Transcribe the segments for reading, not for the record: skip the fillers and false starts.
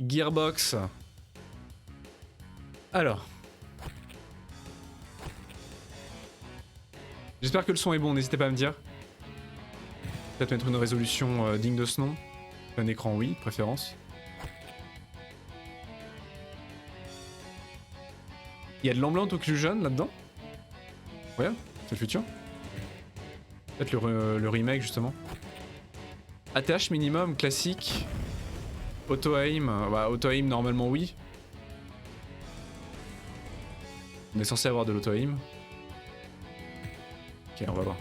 Gearbox. Alors. J'espère que le son est bon, n'hésitez pas à me dire. Peut-être mettre une résolution digne de ce nom. Un écran, oui, préférence. Il y a de l'ambient occlusion là-dedans. Regarde, c'est le futur. Peut-être le remake justement. ATH minimum, classique. Auto-aim, bah auto-aim normalement oui. On est censé avoir de l'auto-aim. Ok, on va voir.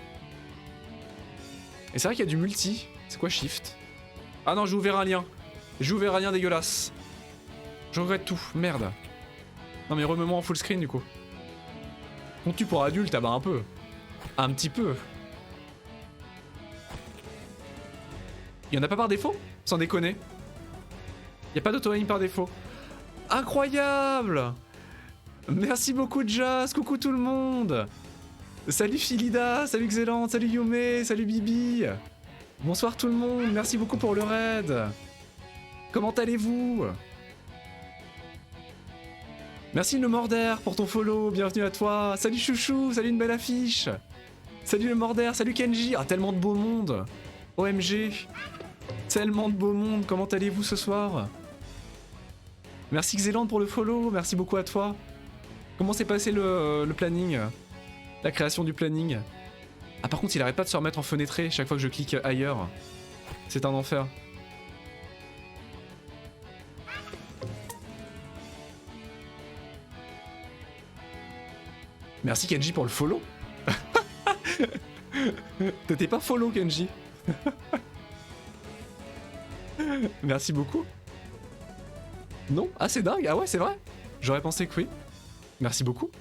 Et c'est vrai qu'il y a du multi. C'est quoi shift? Ah non, j'ai ouvert un lien. J'ai ouvert un lien dégueulasse. Je regrette tout, merde. Non mais remets-moi en full screen du coup. Contenu pour adultes, ah bah un peu. Un petit peu. Il y en a pas par défaut? Sans déconner. Il y a pas d'auto-aim par défaut. Incroyable! Merci beaucoup Jazz, coucou tout le monde! Salut Philida, salut Xelante, salut Yume, salut Bibi! Bonsoir tout le monde, merci beaucoup pour le raid! Comment allez-vous? Merci le Morder pour ton follow, bienvenue à toi! Salut Chouchou, salut une belle affiche! Salut le Morder, salut Kenji! Ah tellement de beau monde! OMG! Tellement de beau monde, comment allez-vous ce soir? Merci Xelande pour le follow, merci beaucoup à toi. Comment s'est passé le planning? La création du planning? Ah par contre il arrête pas de se remettre en fenêtré chaque fois que je clique ailleurs. C'est un enfer. Merci Kenji pour le follow. T'étais pas follow Kenji. Merci beaucoup. Non? Ah c'est dingue, ah ouais c'est vrai. J'aurais pensé que oui. Merci beaucoup.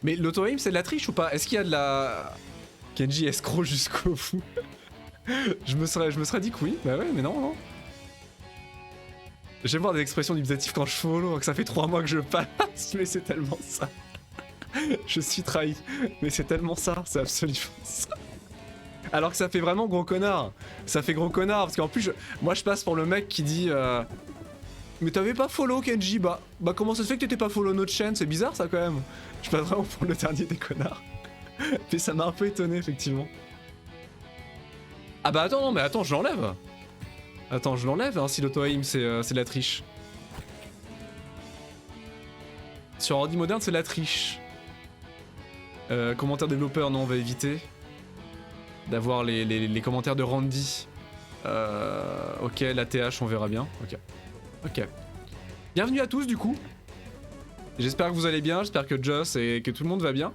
Mais l'auto-aim c'est de la triche ou pas? Est-ce qu'il y a de la... Kenji escroc jusqu'au bout. je me serais dit que oui, bah ouais mais non non. J'aime voir des expressions dubitatives quand je follow, que ça fait 3 mois que je passe, mais c'est tellement ça. Je suis trahi, mais c'est tellement ça, c'est absolument ça. Alors que ça fait vraiment gros connard. Ça fait gros connard, parce qu'en plus, moi je passe pour le mec qui dit mais t'avais pas follow Kenji, bah comment ça se fait que t'étais pas follow notre chaîne? C'est bizarre ça quand même. Je passe vraiment pour le dernier des connards. Mais ça m'a un peu étonné effectivement. Ah bah attends, non mais attends, je l'enlève. Attends, je l'enlève hein, si l'auto-aim c'est de la triche. Sur ordi moderne c'est de la triche. Commentaire développeur, non on va éviter. D'avoir les commentaires de Randy. Ok, la TH on verra bien. Ok. Ok. Bienvenue à tous du coup. J'espère que vous allez bien, j'espère que Joss et que tout le monde va bien.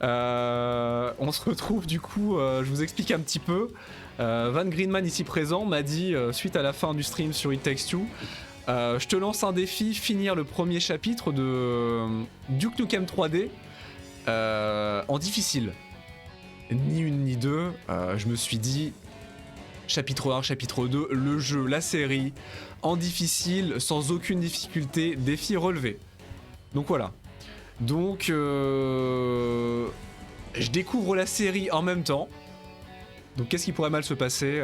On se retrouve du coup, je vous explique un petit peu. Van Greenman ici présent m'a dit, suite à la fin du stream sur It Takes Two, je te lance un défi, finir le premier chapitre de Duke Nukem 3D en difficile. Ni une ni deux, je me suis dit, chapitre 1, chapitre 2, le jeu, la série, en difficile, sans aucune difficulté, défi relevé. Donc voilà. Donc je découvre la série en même temps. Donc qu'est-ce qui pourrait mal se passer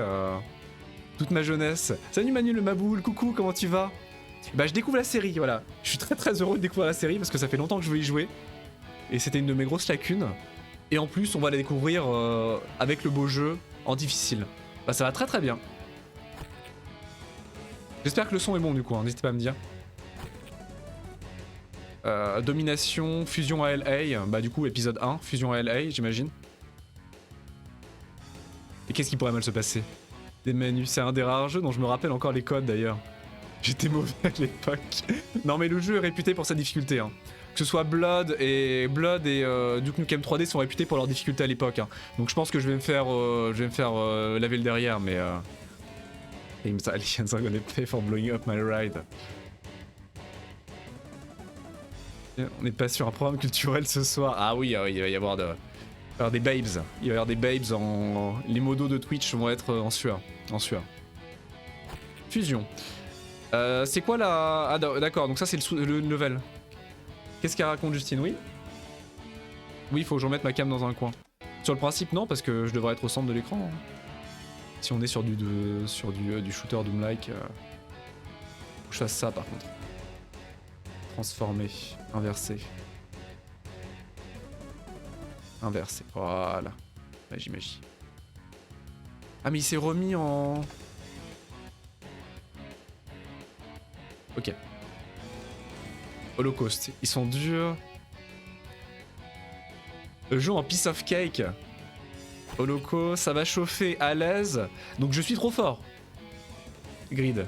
toute ma jeunesse. Salut Manu le Maboul, coucou, comment tu vas? Bah je découvre la série, voilà. Je suis très heureux de découvrir la série parce que ça fait longtemps que je veux y jouer. Et c'était une de mes grosses lacunes. Et en plus on va la découvrir avec le beau jeu en difficile. Bah ça va très bien. J'espère que le son est bon du coup, hein, n'hésitez pas à me dire. Domination, fusion à LA, bah du coup épisode 1, fusion à LA j'imagine. Et qu'est-ce qui pourrait mal se passer? Des menus, c'est un des rares jeux dont je me rappelle encore les codes d'ailleurs. J'étais mauvais à l'époque. Non mais le jeu est réputé pour sa difficulté. Hein. Que ce soit Blood et Duke Nukem 3D sont réputés pour leur difficulté à l'époque. Hein. Donc je pense que je vais me faire laver le derrière, mais... Aliens are gonna pay for blowing up my ride. On n'est pas sur un programme culturel ce soir. Ah oui, il va y avoir des babes. Il va y avoir des babes en... Les modos de Twitch vont être en sueur. En sueur. Fusion. C'est quoi la... Ah d'accord, donc ça c'est le level. Qu'est-ce qu'elle raconte Justine? Oui. Oui, il faut que je remette ma cam dans un coin. Sur le principe non, parce que je devrais être au centre de l'écran. Hein. Si on est sur du shooter Doom-like. que je fasse ça par contre. Transformer, inverser. Inverser, voilà. Magie. Ah mais il s'est remis en... Ok. Holocaust, ils sont durs. Le jeu en piece of cake. Holocaust, ça va chauffer à l'aise. Donc je suis trop fort. Grid.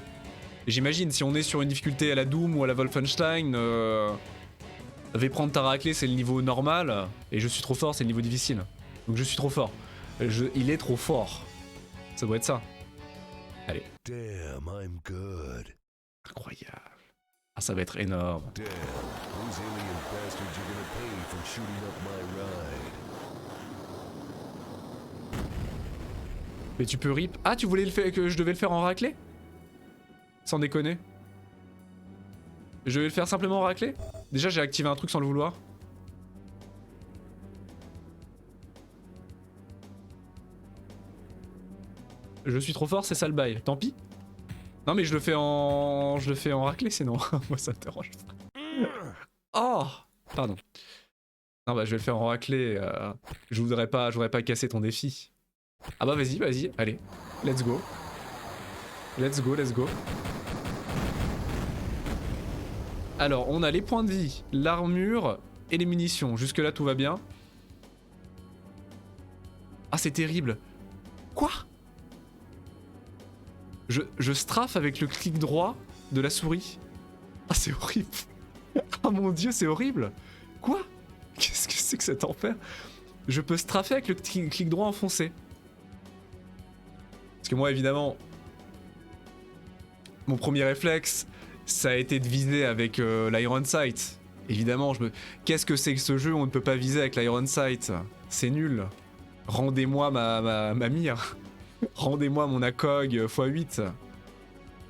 J'imagine, si on est sur une difficulté à la Doom ou à la Wolfenstein, vais prendre ta raclée, c'est le niveau normal. Et je suis trop fort, c'est le niveau difficile. Donc je suis trop fort. Il est trop fort. Ça doit être ça. Allez. Damn, I'm good. Incroyable. Ah, ça va être énorme. Damn, those alien bastards are gonna pay for shooting up my ride. Mais tu peux rip. Ah, tu voulais le faire, que je devais le faire en raclée? Sans déconner. Je vais le faire simplement en raclée? Déjà, j'ai activé un truc sans le vouloir. Je suis trop fort, c'est ça le bail. Tant pis. Non mais je le fais en raclée sinon. Moi ça me dérange pas. Oh, pardon. Non bah je vais le faire en raclée. Je voudrais pas casser ton défi. Ah bah vas-y, allez. Let's go. Let's go. Alors on a les points de vie, l'armure et les munitions. Jusque là tout va bien. Ah c'est terrible. Quoi ? Je strafe avec le clic droit de la souris. Ah c'est horrible. Ah mon dieu c'est horrible. Quoi? Qu'est-ce que c'est que cet enfer? Je peux straffer avec le clic droit enfoncé. Parce que moi évidemment, mon premier réflexe, ça a été de viser avec l'Iron Sight. Évidemment, qu'est-ce que c'est que ce jeu où on ne peut pas viser avec l'Iron Sight? C'est nul. Rendez-moi ma mire. Rendez-moi mon ACOG x8.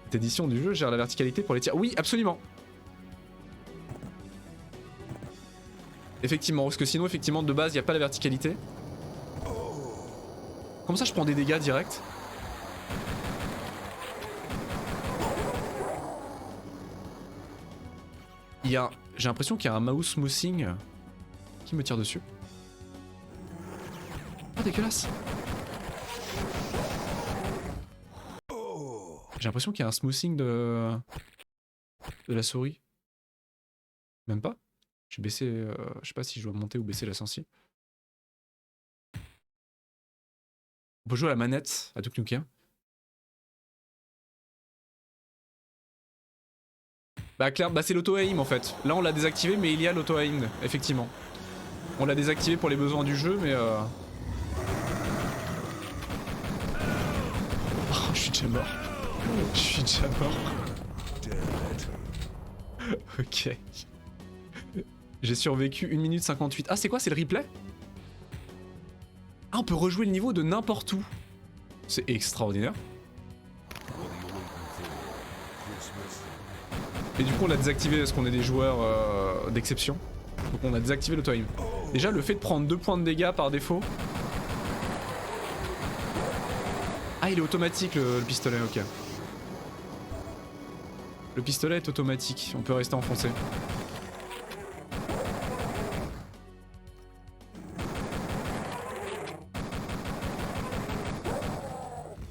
Cette édition du jeu gère la verticalité pour les tirs. Oui, absolument. Effectivement, parce que sinon, effectivement, de base, il n'y a pas la verticalité. Comment ça, je prends des dégâts directs? J'ai l'impression qu'il y a un mouse smoothing qui me tire dessus. Oh, dégueulasse. J'ai l'impression qu'il y a un smoothing de la souris. Même pas. J'ai baissé... je sais pas si je dois monter ou baisser la sensi. On peut jouer à la manette à Duke Nukem. Bah clair, bah c'est l'auto-aim en fait. Là on l'a désactivé mais il y a l'auto-aim, effectivement. On l'a désactivé pour les besoins du jeu mais Oh, je suis déjà mort. Je suis déjà mort. Ok. J'ai survécu 1 minute 58. Ah c'est quoi, c'est le replay? Ah on peut rejouer le niveau de n'importe où. C'est extraordinaire. Et du coup on a désactivé parce qu'on est des joueurs d'exception. Donc on a désactivé l'auto-aim. Déjà le fait de prendre 2 points de dégâts par défaut. Ah il est automatique le pistolet, ok. Le pistolet est automatique, on peut rester enfoncé.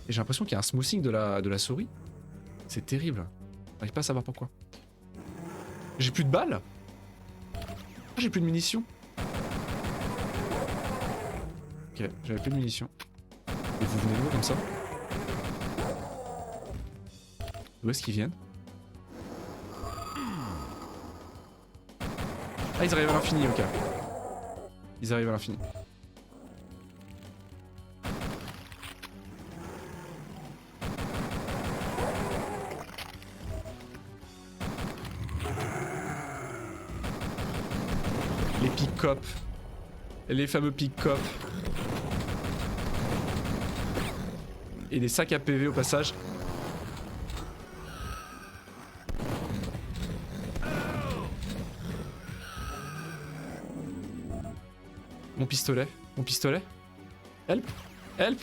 Et j'ai l'impression qu'il y a un smoothing de la souris. C'est terrible. J'arrive pas à savoir pourquoi. J'ai plus de balles. J'ai plus de munitions. Ok, j'avais plus de munitions. Et vous venez de où comme ça? D'où est-ce qu'ils viennent? Ah ils arrivent à l'infini, ok. Ils arrivent à l'infini. Les pick-up. Les fameux pick-up. Et des sacs à PV au passage. Mon pistolet. Mon pistolet. Help. Help.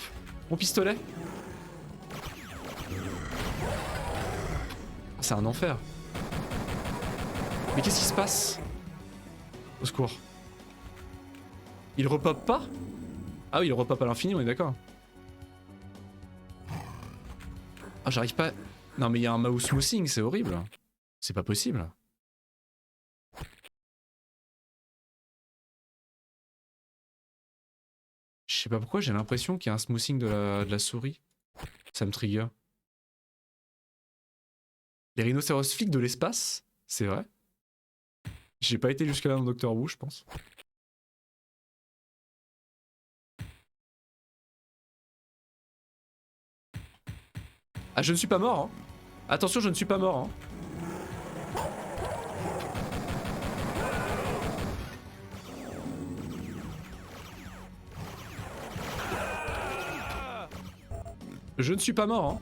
Mon pistolet. C'est un enfer. Mais qu'est-ce qui se passe? Au secours. Il repop pas? Ah oui, il repop à l'infini, on est d'accord. Ah, j'arrive pas... Non mais il y a un mouse smoothing, c'est horrible. C'est pas possible. Je sais pas pourquoi, j'ai l'impression qu'il y a un smoothing de la souris. Ça me trigger. Les rhinocéros flics de l'espace? C'est vrai? J'ai pas été jusque là dans Doctor Who, je pense. Ah, je ne suis pas mort, hein. Attention, je ne suis pas mort, hein. Je ne suis pas mort, hein.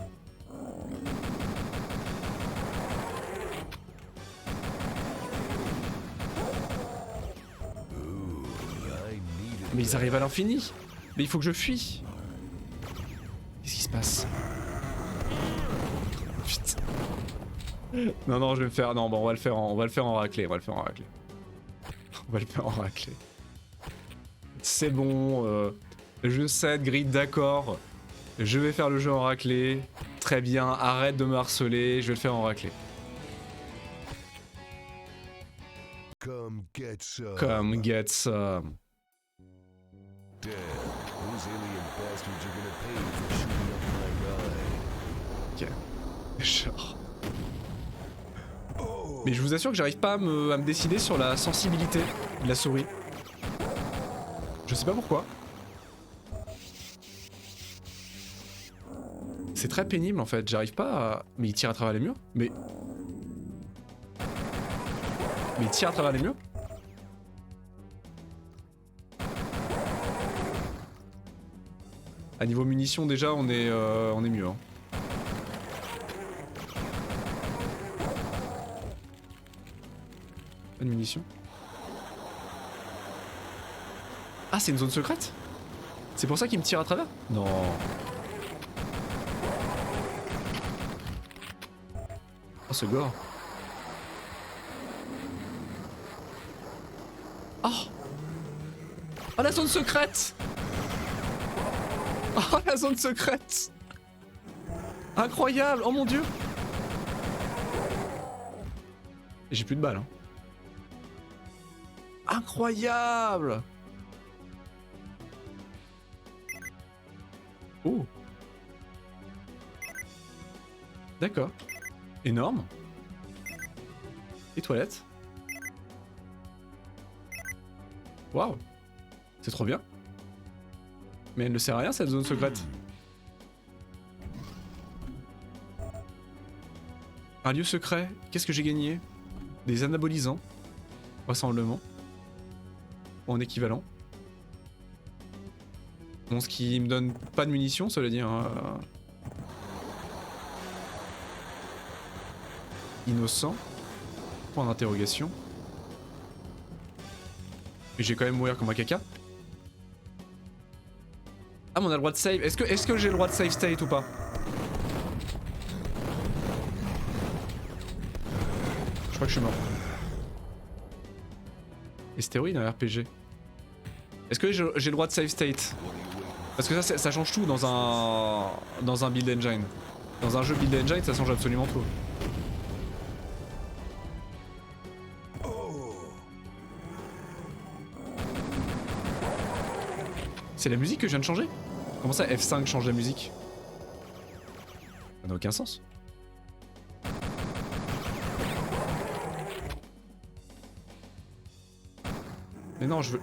Mais ils arrivent à l'infini. Mais il faut que je fuis. Qu'est-ce qui se passe? Putain. Non, non, je vais me faire... Non, bon, on va le faire en raclée. On va le faire en raclée. On va le faire en raclée. C'est bon. Je cède, grid, d'accord. Je vais faire le jeu en raclée. Très bien, arrête de me harceler. Je vais le faire en raclée. Come get some. Come get some. Damn, those alien bastards are gonna pay for shooting up my ride. Ok. Genre. Mais je vous assure que j'arrive pas à me décider sur la sensibilité de la souris. Je sais pas pourquoi. C'est très pénible en fait, j'arrive pas à... Mais il tire à travers les murs? Mais il tire à travers les murs? À niveau munitions déjà on est mieux. Hein. Pas de munitions. Ah, c'est une zone secrète? C'est pour ça qu'il me tire à travers? Non. Oh, ce gore. Oh! Oh, la zone secrète! Oh, la zone secrète! Incroyable! Oh mon dieu! J'ai plus de balles. Hein. Incroyable! Oh! D'accord. Énorme. Et toilettes. Waouh! C'est trop bien. Mais elle ne sert à rien cette zone secrète. Un lieu secret. Qu'est-ce que j'ai gagné? Des anabolisants. Rassemblement. Ou en équivalent. Bon, ce qui me donne pas de munitions, ça veut dire. Innocent. Point d'interrogation. Et j'ai quand même mourir comme un caca. Ah, mais on a le droit de save. Est-ce que j'ai le droit de save state ou pas? Je crois que je suis mort. Et stéroïde un RPG. Est-ce que j'ai le droit de save state? Parce que ça change tout dans un build engine. Dans un jeu build engine, ça change absolument tout. C'est la musique que je viens de changer? Comment ça F5 change la musique? Ça n'a aucun sens. Mais non, je veux...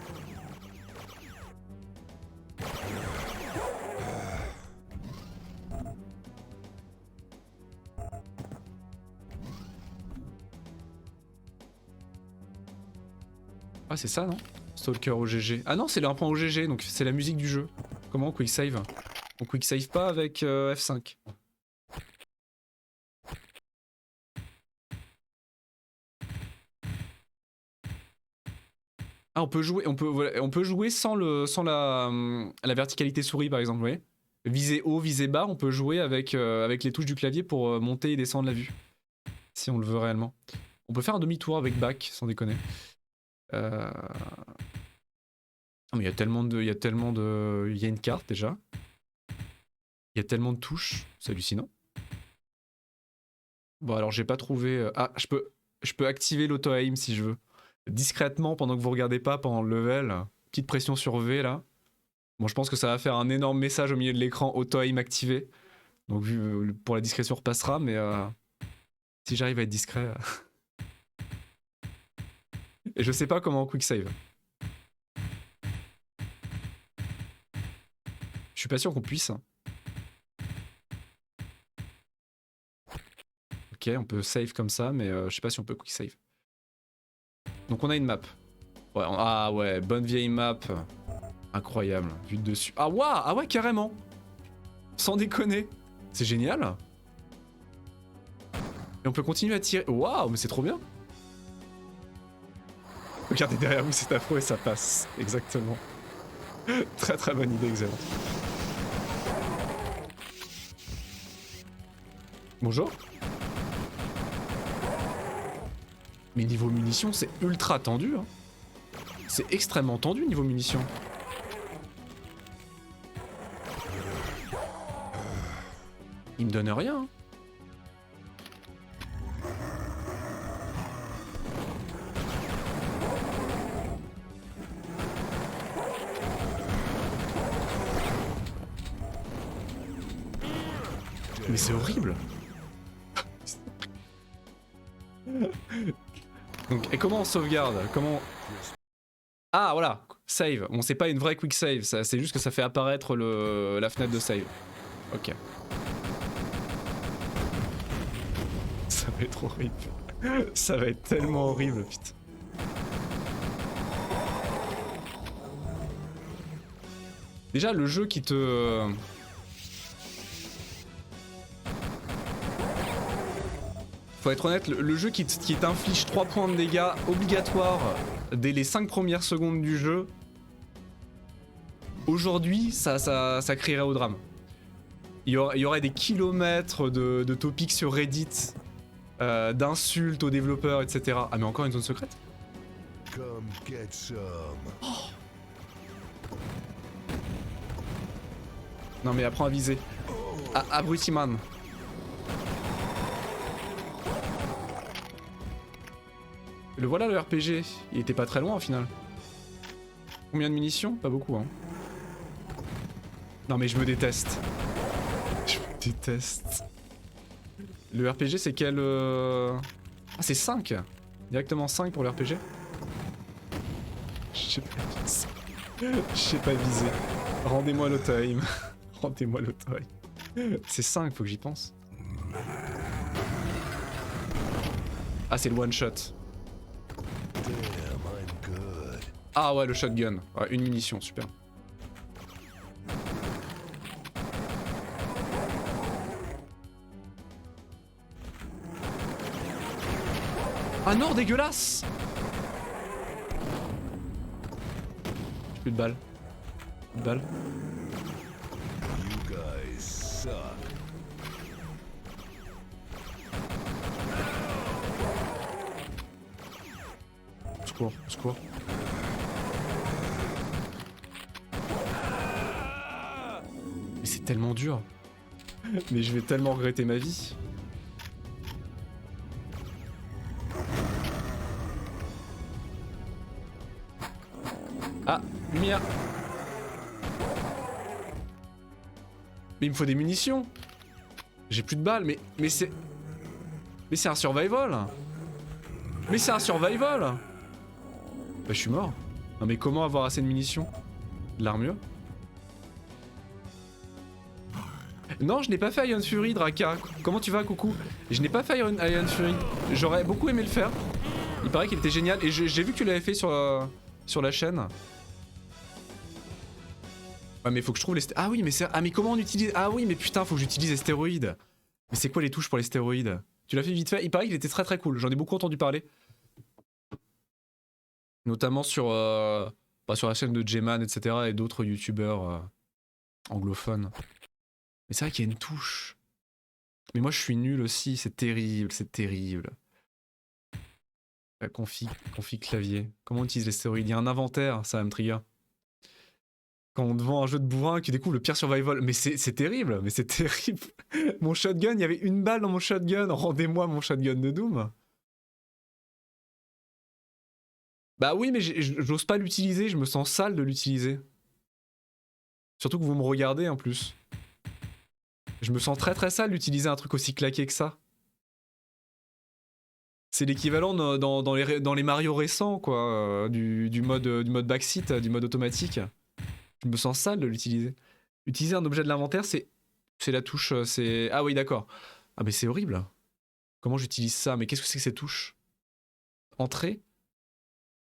Ah, c'est ça, non? Stalker OGG. Ah non, c'est un point OGG, donc c'est la musique du jeu. Comment quick save? On quick save pas avec F5. Ah, on peut jouer sans la verticalité souris par exemple, vous voyez? Viser haut, viser bas, on peut jouer avec les touches du clavier pour monter et descendre la vue. si on le veut réellement. On peut faire un demi-tour avec back, sans déconner. Ah mais il y a tellement de... Il y a une carte déjà. Il y a tellement de touches, c'est hallucinant. Bon alors j'ai pas trouvé... Ah, je peux activer l'auto-aim si je veux. Discrètement, pendant que vous regardez pas, pendant le level. Petite pression sur V là. Bon je pense que ça va faire un énorme message au milieu de l'écran, auto-aim activé. Donc vu pour la discrétion repassera, mais si j'arrive à être discret... Et je sais pas comment quick save. Je suis pas sûr qu'on puisse. Ok, on peut save comme ça, mais je sais pas si on peut quick save. Donc on a une map. Ouais, ah ouais, bonne vieille map. Incroyable, vue de dessus. Ah waouh, ah ouais, carrément. Sans déconner. C'est génial. Et on peut continuer à tirer. Waouh, mais c'est trop bien. Regardez derrière vous, c'est affreux et ça passe. Exactement. Très très bonne idée, excellent. Bonjour. Mais niveau munitions, c'est ultra tendu. Hein. C'est extrêmement tendu niveau munitions. Il me donne rien. Hein. Mais c'est horrible. Donc, et comment on sauvegarde? Comment... Ah voilà, save. Bon, c'est pas une vraie quick save, c'est juste que ça fait apparaître la fenêtre de save. Ok. Ça va être horrible. Ça va être tellement horrible, putain. Déjà, le jeu qui te... Faut être honnête, le jeu qui t'inflige 3 points de dégâts obligatoires dès les 5 premières secondes du jeu, aujourd'hui, ça crierait au drame. Il y aurait des kilomètres de topics sur Reddit, d'insultes aux développeurs, etc. Ah mais encore une zone secrète? Come get some. Oh. Non mais apprends à viser. Abruti-man. Le voilà le RPG, il était pas très loin au final. Combien de munitions? Pas beaucoup hein. Non mais je me déteste. Je me déteste. Le RPG c'est quel... Ah c'est 5. Directement 5 pour le RPG. Je sais pas viser. Rendez-moi l'auto-aim. Rendez-moi l'auto-aim. C'est 5, faut que j'y pense. Ah c'est le one shot. Ah ouais, le shotgun. Ouais, une munition, super. Ah non, dégueulasse! J'ai plus de balles. Plus de balles. You guys suck. Au secours, au secours. Mais c'est tellement dur. Mais je vais tellement regretter ma vie. Ah, lumière. Mais il me faut des munitions. J'ai plus de balles, mais c'est... Mais c'est un survival. Mais c'est un survival. Bah je suis mort. Non mais comment avoir assez de munitions? De l'armure? Non, je n'ai pas fait Iron Fury, Draka. Comment tu vas, coucou? Je n'ai pas fait Iron Fury. J'aurais beaucoup aimé le faire. Il paraît qu'il était génial. Et j'ai vu que tu l'avais fait sur la chaîne. Ouais, mais faut que je trouve les... Ah oui, mais c'est... Ah mais comment on utilise... Ah oui, mais putain, faut que j'utilise les stéroïdes. Mais c'est quoi les touches pour les stéroïdes? Tu l'as fait vite fait? Il paraît qu'il était très très cool. J'en ai beaucoup entendu parler. Notamment sur... sur la chaîne de J-Man, etc. et d'autres youtubeurs anglophones. Mais c'est vrai qu'il y a une touche. Mais moi je suis nul aussi, c'est terrible, c'est terrible. La config clavier. Comment on utilise les stéroïdes? Il y a un inventaire, ça va me trigger. Quand on te vend un jeu de bourrin, tu découvres le pire survival. Mais c'est terrible, mais c'est terrible. Mon shotgun, il y avait une balle dans mon shotgun. Rendez-moi mon shotgun de Doom. Bah oui, mais j'ose pas l'utiliser, je me sens sale de l'utiliser. Surtout que vous me regardez en plus. Je me sens très très sale d'utiliser un truc aussi claqué que ça. C'est l'équivalent dans les Mario récents, quoi, du mode backseat, du mode automatique. Je me sens sale de l'utiliser. Utiliser un objet de l'inventaire, c'est la touche, c'est... Ah oui, d'accord. Ah mais c'est horrible. Comment j'utilise ça? Mais qu'est-ce que c'est que ces touches? Entrée?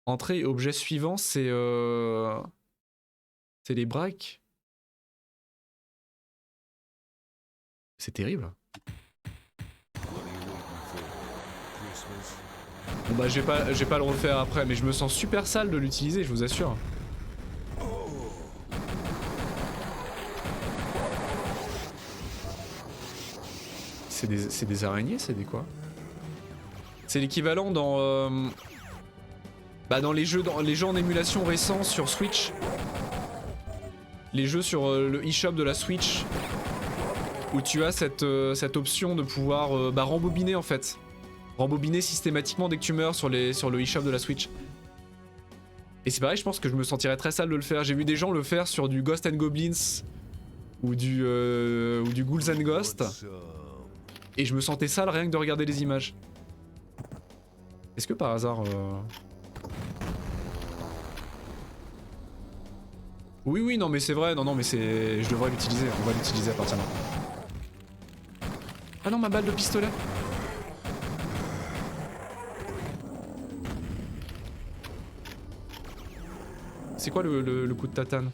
Entrée et objet suivant, c'est... C'est les braques. C'est terrible. Bon bah je vais pas le refaire après, mais je me sens super sale de l'utiliser, je vous assure. C'est des araignées, c'est des quoi? C'est l'équivalent dans dans les jeux en émulation récents sur Switch. Les jeux sur le eShop de la Switch, où tu as cette option de pouvoir rembobiner en fait. Rembobiner systématiquement dès que tu meurs sur le eShop de la Switch. Et c'est pareil, je pense que je me sentirais très sale de le faire. J'ai vu des gens le faire sur du Ghost and Goblins ou du Ghouls and Ghosts. Et je me sentais sale rien que de regarder les images. Est-ce que par hasard... Oui, non mais c'est vrai, non mais c'est... Je devrais l'utiliser, on va l'utiliser à partir de là. Ah non, ma balle de pistolet. C'est quoi le coup de tatane?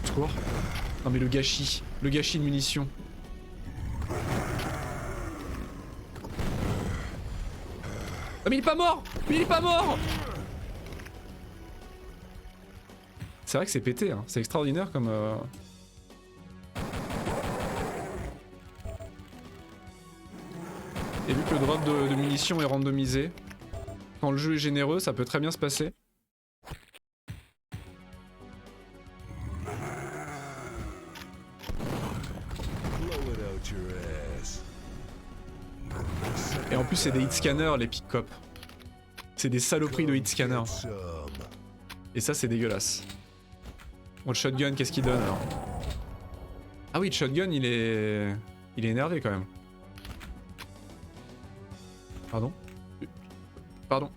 Secours. Non mais le gâchis de munitions. Ah mais il est pas mort! Mais il est pas mort! C'est vrai que c'est pété, hein. C'est extraordinaire comme... Et vu que le drop de munitions est randomisé, quand le jeu est généreux, ça peut très bien se passer. Et en plus c'est des hit scanners les pick cop. C'est des saloperies de hit scanners. Et ça c'est dégueulasse. Bon, le shotgun, qu'est-ce qu'il donne alors? Ah oui, le shotgun il est énervé quand même. Pardon? Pardon.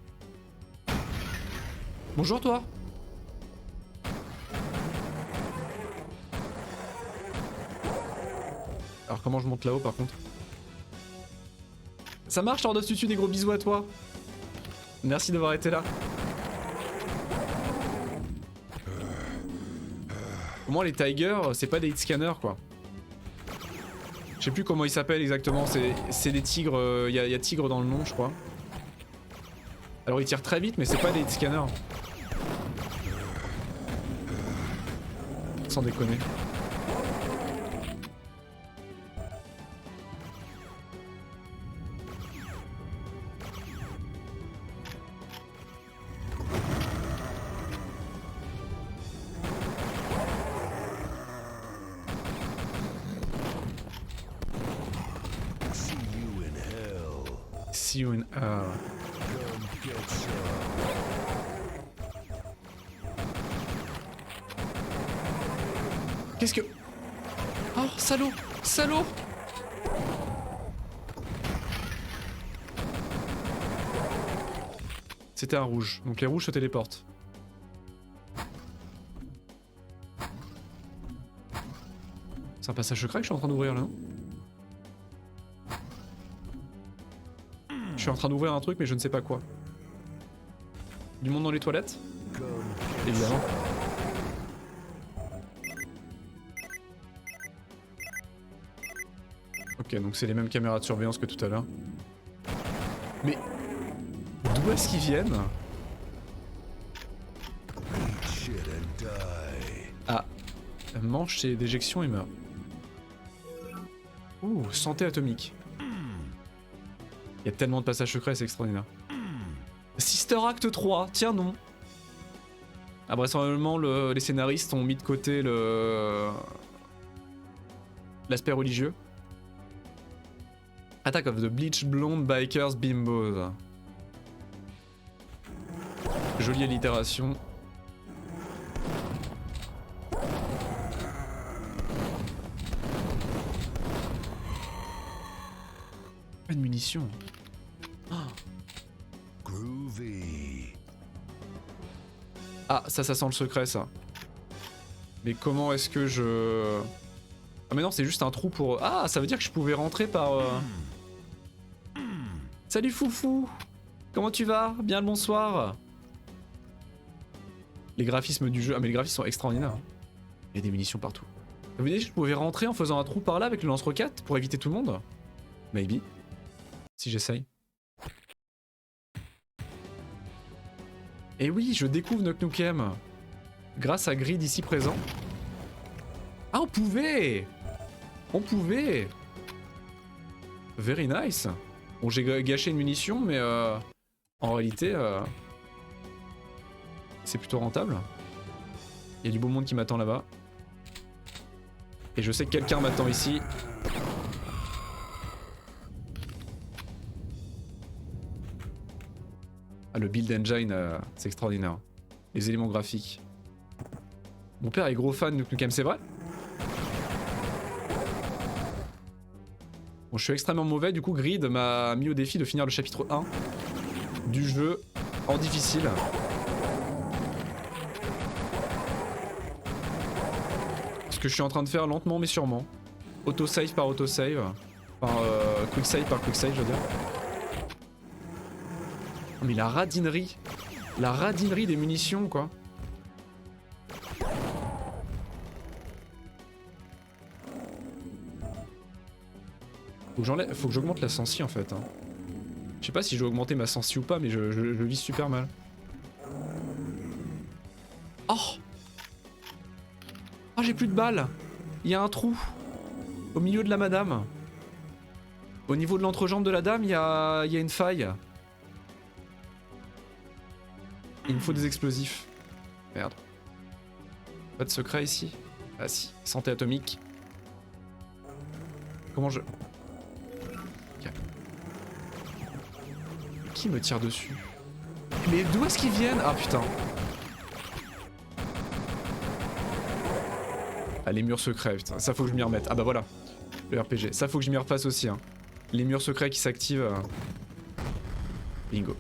Bonjour toi. Alors comment je monte là-haut par contre? Ça marche Lord of Tutu, des gros bisous à toi. Merci d'avoir été là. Au moins les Tigers, c'est pas des hit scanners quoi. Je sais plus comment ils s'appellent exactement, c'est des tigres, y a tigre dans le nom je crois. Alors ils tirent très vite mais c'est pas des hit scanners. Sans déconner. See you in hell. Qu'est-ce que... Oh, salaud! Salaud! C'était un rouge, donc les rouges se téléportent. C'est un passage secret que je suis en train d'ouvrir là, non? Je suis en train d'ouvrir un truc mais je ne sais pas quoi. Du monde dans les toilettes? Évidemment. Ok, donc c'est les mêmes caméras de surveillance que tout à l'heure. Mais d'où est-ce qu'ils viennent? die. Ah, manche et d'éjection et meurt. Ouh, santé atomique. Il y a tellement de passages secrets, c'est extraordinaire. Sister Act 3, tiens non. Ah, vraisemblablement, les scénaristes ont mis de côté l'aspect religieux. Attack of the Bleach Blonde Bikers Bimbos. Jolie allitération. Pas de munitions. Oh. Groovy. Ah, ça sent le secret, ça. Mais comment est-ce que je... Ah mais non, c'est juste un trou pour... Ah, ça veut dire que je pouvais rentrer par... Salut Foufou. Comment tu vas? Bien le bonsoir. Les graphismes du jeu... Ah mais les graphismes sont extraordinaires. Il y a des munitions partout. Ça veut dire que je pouvais rentrer en faisant un trou par là avec le lance-roquette pour éviter tout le monde? Maybe. Si j'essaye. Et oui, je découvre Knock Nukem grâce à Grid ici présent. Ah, on pouvait! On pouvait! Very nice. Bon, j'ai gâché une munition, mais en réalité, c'est plutôt rentable. Il y a du beau monde qui m'attend là-bas. Et je sais que quelqu'un m'attend ici. Ah, le build engine, c'est extraordinaire. Les éléments graphiques. Mon père est gros fan de Nukem, c'est vrai? Bon, je suis extrêmement mauvais, du coup Grid m'a mis au défi de finir le chapitre 1 du jeu en difficile. Ce que je suis en train de faire lentement mais sûrement. Autosave par autosave. Enfin, quicksave par quicksave, je veux dire. Oh, mais la radinerie des munitions, quoi. Faut que j'augmente la sensi en fait. Hein. Je sais pas si je dois augmenter ma sensi ou pas, mais je vise super mal. Oh! Oh, j'ai plus de balles! Il y a un trou au milieu de la madame. Au niveau de l'entrejambe de la dame, il y a une faille. Il me faut des explosifs. Merde. Pas de secret ici? Ah si, santé atomique. Comment je... Okay. Qui me tire dessus? Mais d'où est-ce qu'ils viennent? Ah putain. Ah, les murs secrets, putain. Ça faut que je m'y remette. Ah bah voilà. Le RPG. Ça faut que je m'y refasse aussi. Hein. Les murs secrets qui s'activent. Bingo.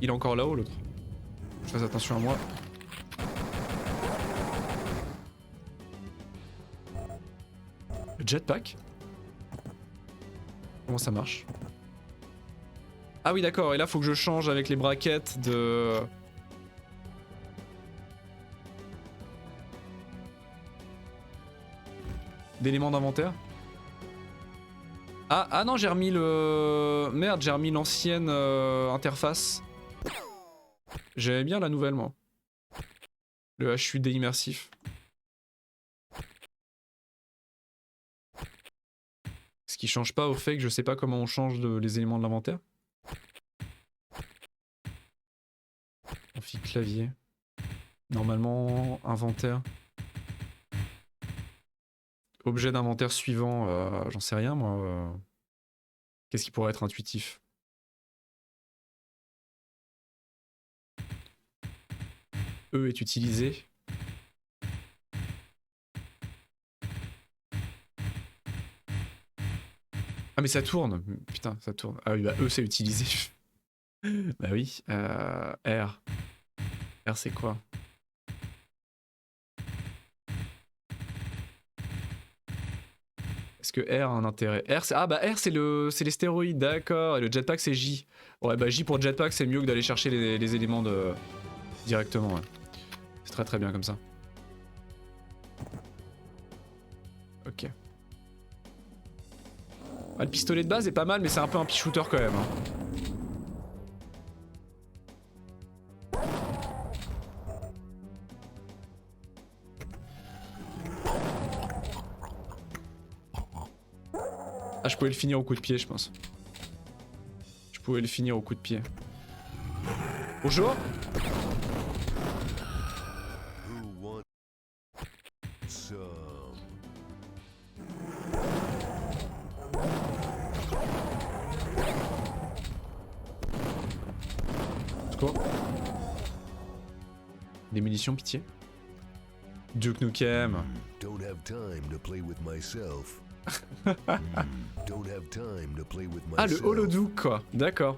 Il est encore là-haut l'autre. Je fasse attention à moi. Le jetpack? Comment ça marche? Ah oui d'accord, et là faut que je change avec les braquettes de... d'éléments d'inventaire. Ah non, j'ai remis le... Merde, j'ai remis l'ancienne interface. J'aimais bien la nouvelle, moi. Le HUD immersif. Ce qui change pas au fait que je sais pas comment on change les éléments de l'inventaire. Amphi clavier. Normalement, inventaire. Objet d'inventaire suivant, j'en sais rien, moi. Qu'est-ce qui pourrait être intuitif ? E est utilisé. Ah mais ça tourne, putain ça tourne. Ah oui bah E c'est utilisé. Bah oui, R. R c'est quoi? Est-ce que R a un intérêt? R c'est... Ah bah R c'est les stéroïdes, d'accord. Et le jetpack c'est J. Ouais bah J pour jetpack c'est mieux que d'aller chercher les éléments directement. Ouais. C'est très très bien comme ça. Ok. Ah, le pistolet de base est pas mal, mais c'est un peu un shooter quand même. Hein. Ah, je pouvais le finir au coup de pied, je pense. Je pouvais le finir au coup de pied. Bonjour. Secours. Des munitions, pitié. Duke Nukem. Don't have time to play with myself. Don't have time to play with myself. Ah, le Holoduke, quoi. D'accord.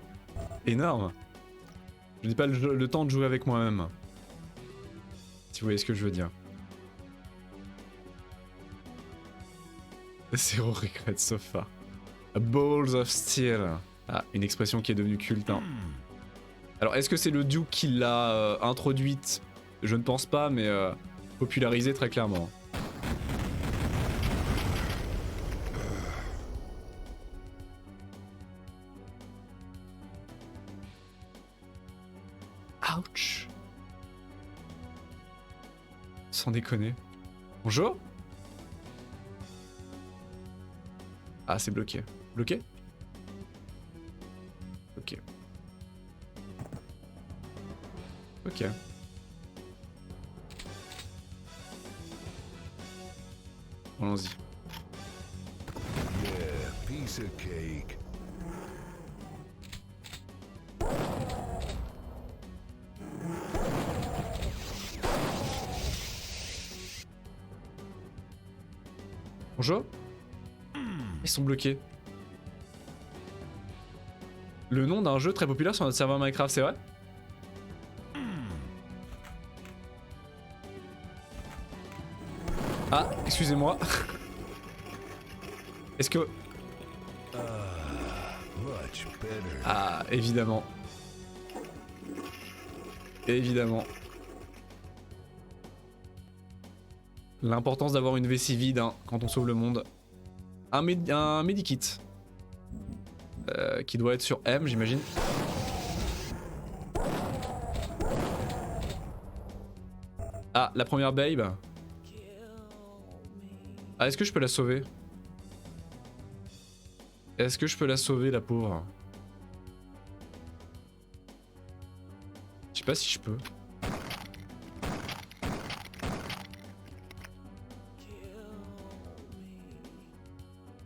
Énorme. Je n'ai pas le temps de jouer avec moi-même. Si vous voyez ce que je veux dire. Zero regret so far. Balls of Steel. Ah, une expression qui est devenue culte. Hein. Alors, est-ce que c'est le Duke qui l'a introduite? Je ne pense pas, mais popularisée très clairement. Ouch. Sans déconner. Bonjour. Ah, c'est bloqué. Bloqué? Ok. Ok. Allons-y. Yeah, piece of cake. Bonjour. Ils sont bloqués. Le nom d'un jeu très populaire sur notre serveur Minecraft, c'est vrai? Ah, excusez-moi. Est-ce que... Much better. Ah, évidemment. Évidemment. L'importance d'avoir une vessie vide hein, quand on sauve le monde. Un medikit. Qui doit être sur M, j'imagine. Ah, la première babe. Ah, est-ce que je peux la sauver? Est-ce que je peux la sauver, la pauvre? Je sais pas si je peux.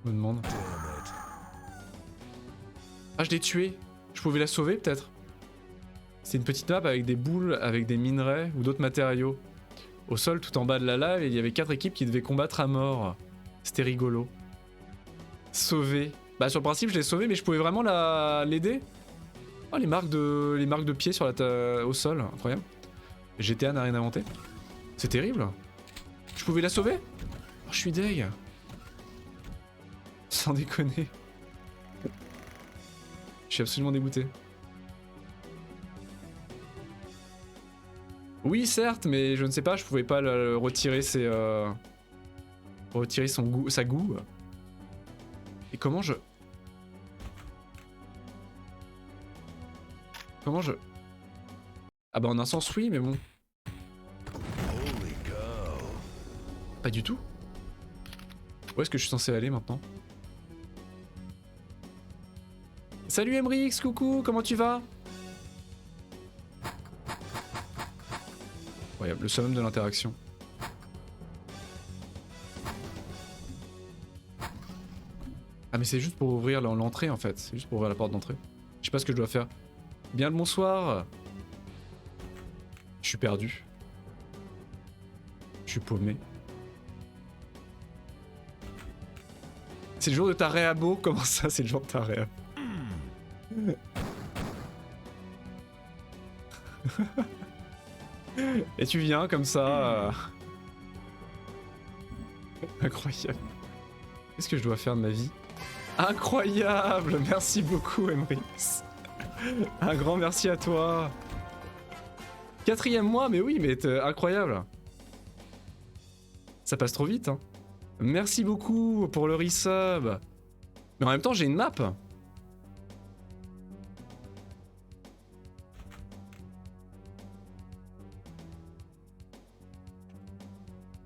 Je me demande. Ah, je l'ai tuée. Je pouvais la sauver peut-être. C'est une petite map avec des boules, avec des minerais ou d'autres matériaux. Au sol, tout en bas de la lave, il y avait 4 équipes qui devaient combattre à mort. C'était rigolo. Sauver. Bah sur le principe, je l'ai sauvée, mais je pouvais vraiment l'aider. Oh, les marques de pied sur au sol, incroyable. GTA n'a rien inventé. C'est terrible. Je pouvais la sauver? Oh, je suis deg. Sans déconner. Je suis absolument dégoûté. Oui, certes, mais je ne sais pas, je pouvais pas retirer ses... retirer sa goût. Et comment je... Comment je... Ah bah en un sens oui, mais bon. Pas du tout. Où est-ce que je suis censé aller maintenant? Salut Emrix, coucou, comment tu vas? Incroyable, le summum de l'interaction. Ah mais c'est juste pour ouvrir l'entrée en fait, c'est juste pour ouvrir la porte d'entrée. Je sais pas ce que je dois faire. Bien le bonsoir. Je suis perdu. Je suis paumé. C'est le jour de ta réabo? Comment ça c'est le jour de ta réabo? Et tu viens comme ça. Incroyable. Qu'est-ce que je dois faire de ma vie? Incroyable! Merci beaucoup, Emrix. Un grand merci à toi. 4e mois, mais oui, mais incroyable. Ça passe trop vite, hein. Merci beaucoup pour le resub. Mais en même temps, j'ai une map.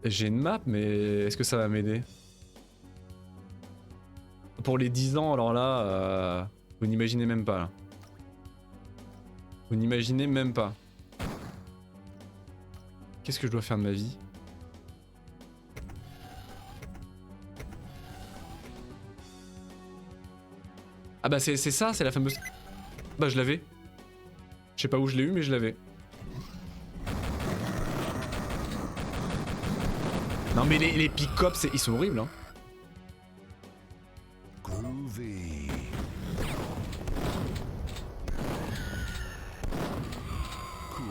J'ai une map, mais est-ce que ça va m'aider? Pour les 10 ans, alors là, vous n'imaginez même pas. Là. Vous n'imaginez même pas. Qu'est-ce que je dois faire de ma vie? Ah bah c'est ça, c'est la fameuse... Bah je l'avais. Je sais pas où je l'ai eu, mais je l'avais. Non mais les pick-ups, ils sont horribles, hein. Groovy. Cool.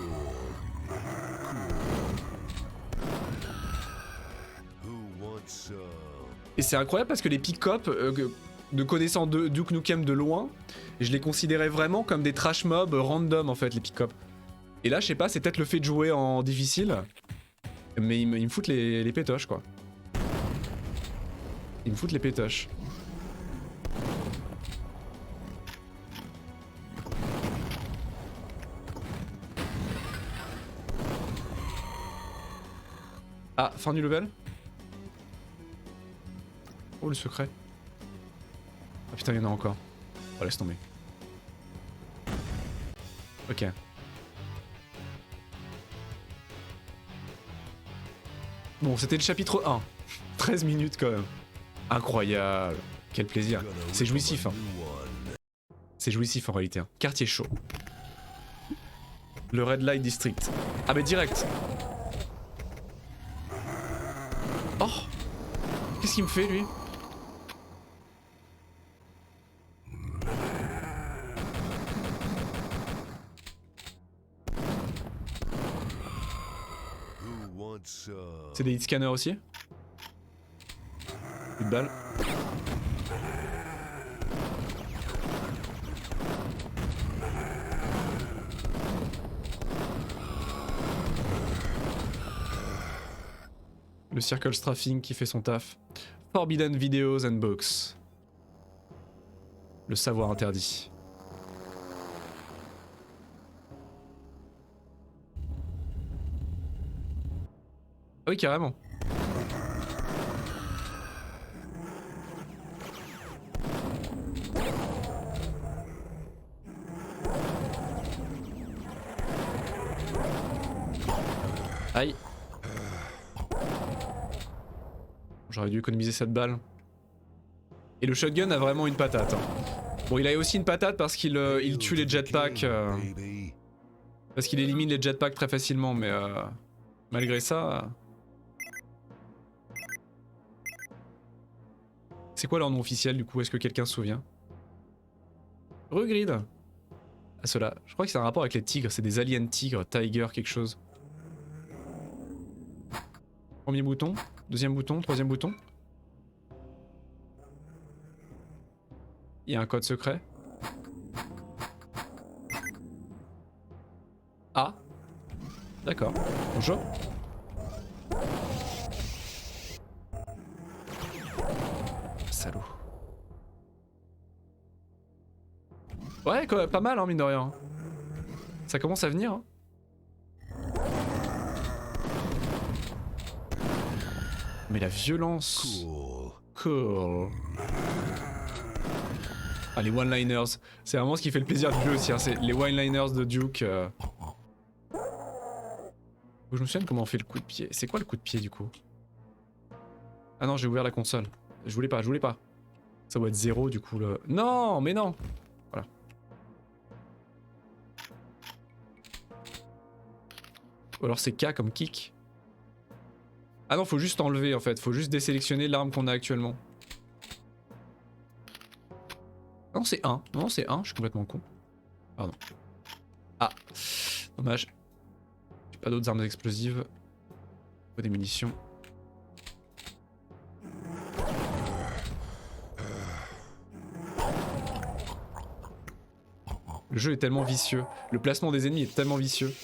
Who wants some? Et c'est incroyable parce que les pick-up, de connaissant Duke Nukem de loin, je les considérais vraiment comme des trash mobs random en fait, les pick-up. Et là, je sais pas, c'est peut-être le fait de jouer en difficile, mais ils me foutent les pétoches quoi. Ils me foutent les pétoches. Ah, fin du level? Oh le secret. Ah putain, il y en a encore. Oh laisse tomber. Ok. Bon, c'était le chapitre 1. 13 minutes quand même. Incroyable. Quel plaisir. C'est jouissif. Hein. C'est jouissif en réalité. Hein. Quartier chaud. Le Red Light District. Ah mais direct. Oh. Qu'est-ce qu'il me fait lui? C'est des hit scanners aussi? Plus de balles. Le circle strafing qui fait son taf. Forbidden videos and books. Le savoir interdit. Ah oui, carrément. Aïe. J'aurais dû économiser cette balle. Et le shotgun a vraiment une patate. Hein. Bon, il a aussi une patate parce qu'il il tue les jetpacks. Parce qu'il élimine les jetpacks très facilement, mais malgré ça... C'est quoi leur nom officiel du coup? Est-ce que quelqu'un se souvient? Regrid. Ah ceux-là. Je crois que c'est un rapport avec les tigres. C'est des aliens tigres, tiger quelque chose. Premier bouton, deuxième bouton, troisième bouton. Il y a un code secret. Ah. D'accord. Bonjour. Salaud. Ouais, quand même, pas mal, hein, mine de rien. Ça commence à venir. Hein. Mais la violence. Cool. Ah, les one-liners. C'est vraiment ce qui fait le plaisir du jeu aussi. Hein. C'est les one-liners de Duke. Je me souviens de comment on fait le coup de pied. C'est quoi le coup de pied du coup? Ah non, j'ai ouvert la console. Je voulais pas, je voulais pas. Ça doit être 0 du coup. Le... Non, mais non. Voilà. Ou alors c'est K comme kick. Ah non, faut juste enlever en fait. Faut juste désélectionner l'arme qu'on a actuellement. Non, c'est 1. Non, c'est 1. Je suis complètement con. Pardon. Ah. Dommage. J'ai pas d'autres armes explosives. Pas des munitions. Le jeu est tellement vicieux. Le placement des ennemis est tellement vicieux.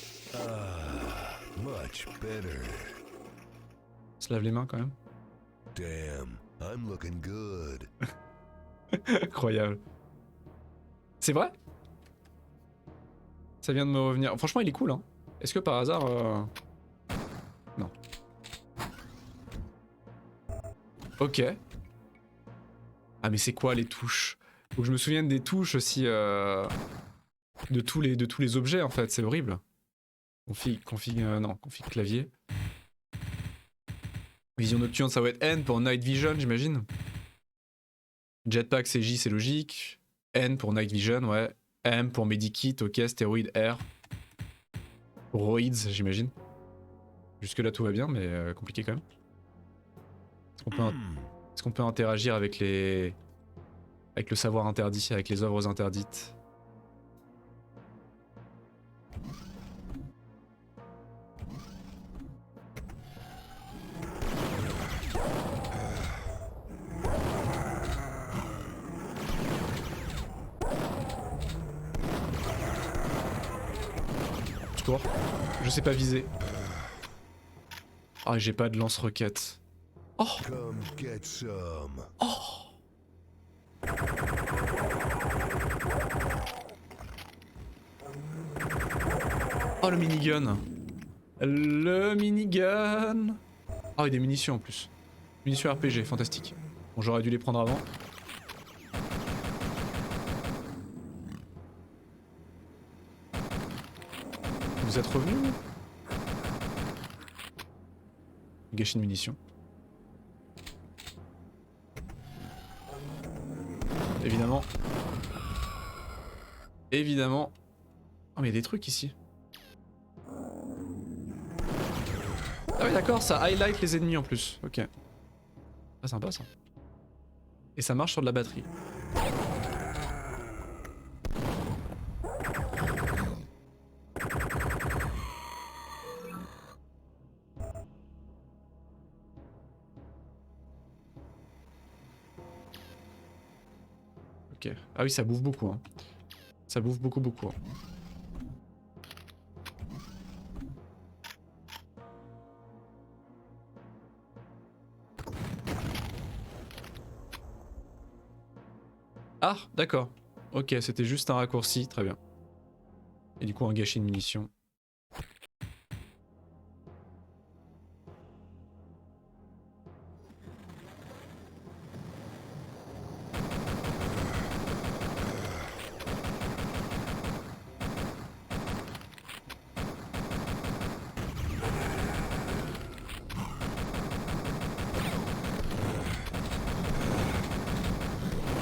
Much better. On se lave les mains quand même. Damn, I'm looking good. Incroyable. C'est vrai? Ça vient de me revenir. Franchement, il est cool, hein. Est-ce que par hasard... Non. Ok. Ah mais c'est quoi les touches? Faut que je me souvienne des touches aussi de tous les objets en fait, c'est horrible. Config clavier. Vision nocturne ça va être N pour Night Vision j'imagine. Jetpack c'est J c'est logique. N pour Night Vision ouais. M pour Medikit, ok, stéroïde R. Roids j'imagine. Jusque là tout va bien mais compliqué quand même. Est-ce qu'on peut interagir avec les... avec le savoir interdit, avec les œuvres interdites? Secours. Je sais pas viser. Ah, j'ai pas de lance-roquette. Oh! Come get some. Oh! Oh, le minigun! Le minigun! Ah, il y a des munitions en plus. Munitions RPG, fantastique. Bon, j'aurais dû les prendre avant. Vous êtes revenu? Gâchis de munitions. Évidemment. Évidemment. Oh mais il y a des trucs ici. Ah oui d'accord, ça highlight les ennemis en plus. Ok. Ah sympa ça. Et ça marche sur de la batterie. Ok. Ah oui ça bouffe beaucoup hein. Ça bouffe beaucoup hein. Ah, d'accord. Ok, c'était juste un raccourci, très bien. Et du coup, un gâchis de munitions.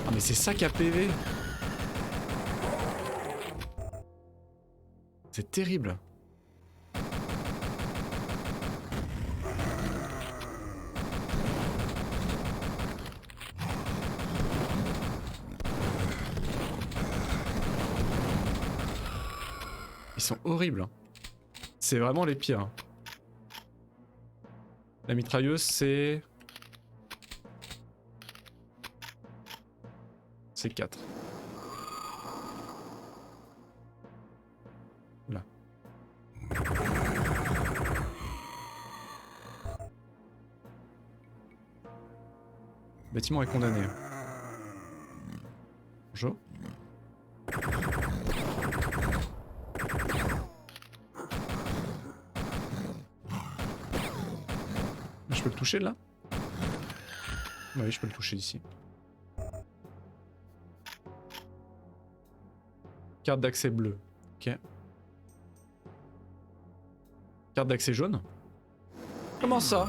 Ah, mais c'est ça KPV. C'est terrible. Ils sont horribles. C'est vraiment les pires. La mitrailleuse, c'est... C'est 4. Là. Le bâtiment est condamné. Bonjour. Je peux le toucher là? Oui, je peux le toucher ici. Carte d'accès bleue. Ok. Carte d'accès jaune? Comment ça?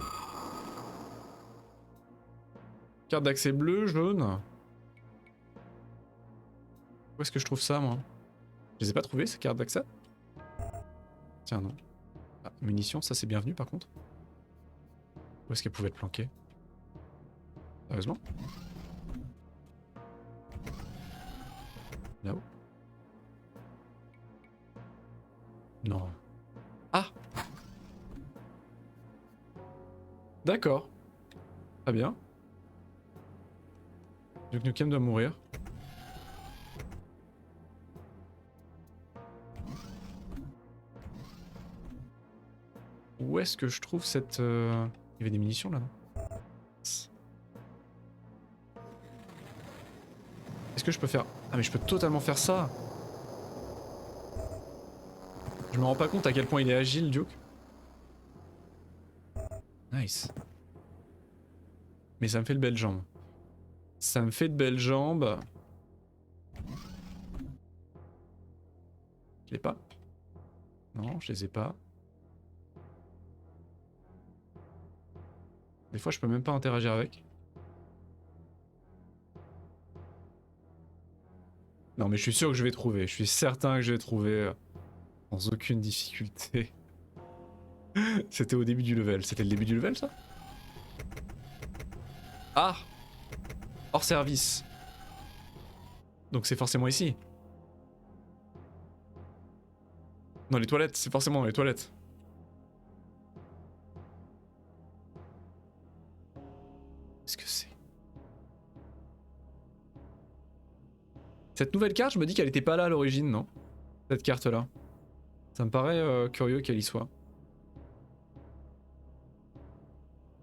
Carte d'accès bleue, jaune. Où est-ce que je trouve ça, moi? Je les ai pas trouvées, ces cartes d'accès? Tiens, non. Ah, munitions, ça c'est bienvenu par contre. Où est-ce qu'elles pouvaient être planquées? Sérieusement? Là-haut? Non. Ah! D'accord. Très bien. Duke Nukem doit mourir. Où est-ce que je trouve cette... Il y avait des munitions là, non? Est-ce que je peux faire... Ah mais je peux totalement faire ça. Je me rends pas compte à quel point il est agile, Duke. Nice. Mais ça me fait de belles jambes. Ça me fait de belles jambes. Je l'ai pas. Non, je les ai pas. Des fois, je peux même pas interagir avec. Non, mais je suis sûr que je vais trouver. Je suis certain que je vais trouver sans aucune difficulté. C'était au début du level. C'était le début du level, ça? Ah! Hors service. Donc c'est forcément ici. Dans les toilettes, c'est forcément dans les toilettes. Qu'est-ce que c'est? Cette nouvelle carte, je me dis qu'elle était pas là à l'origine, non? Cette carte-là. Ça me paraît curieux qu'elle y soit.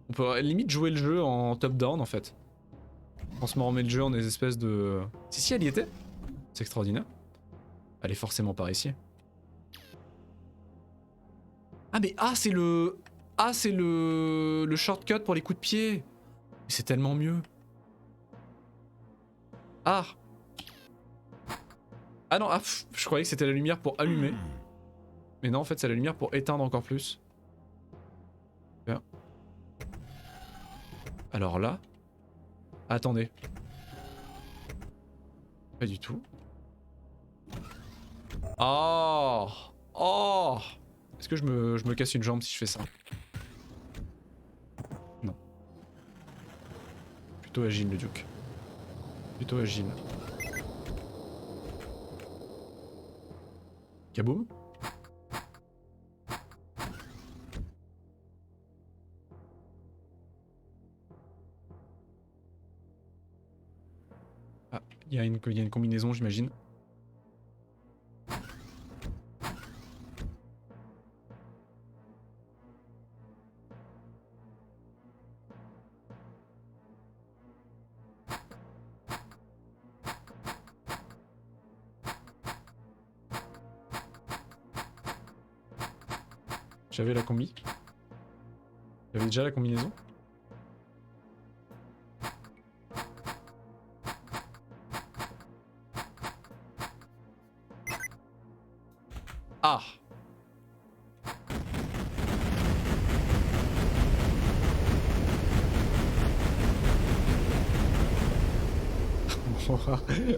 On peut limite jouer le jeu en top-down en fait. Transformer le jeu en des espèces de... Si, elle y était. C'est extraordinaire. Elle est forcément par ici. Ah mais c'est le... Ah c'est le shortcut pour les coups de pied. C'est tellement mieux. Ah. Ah non, je croyais que c'était la lumière pour allumer. Mais non, en fait c'est la lumière pour éteindre encore plus. Bien. Alors là... Attendez. Pas du tout. Oh. Oh. Est-ce que je me casse une jambe si je fais ça? Non. Plutôt agile le Duke. Plutôt agile. Kaboom. Ah, il y a une combinaison j'imagine. J'avais la combi. J'avais déjà la combinaison. Ah.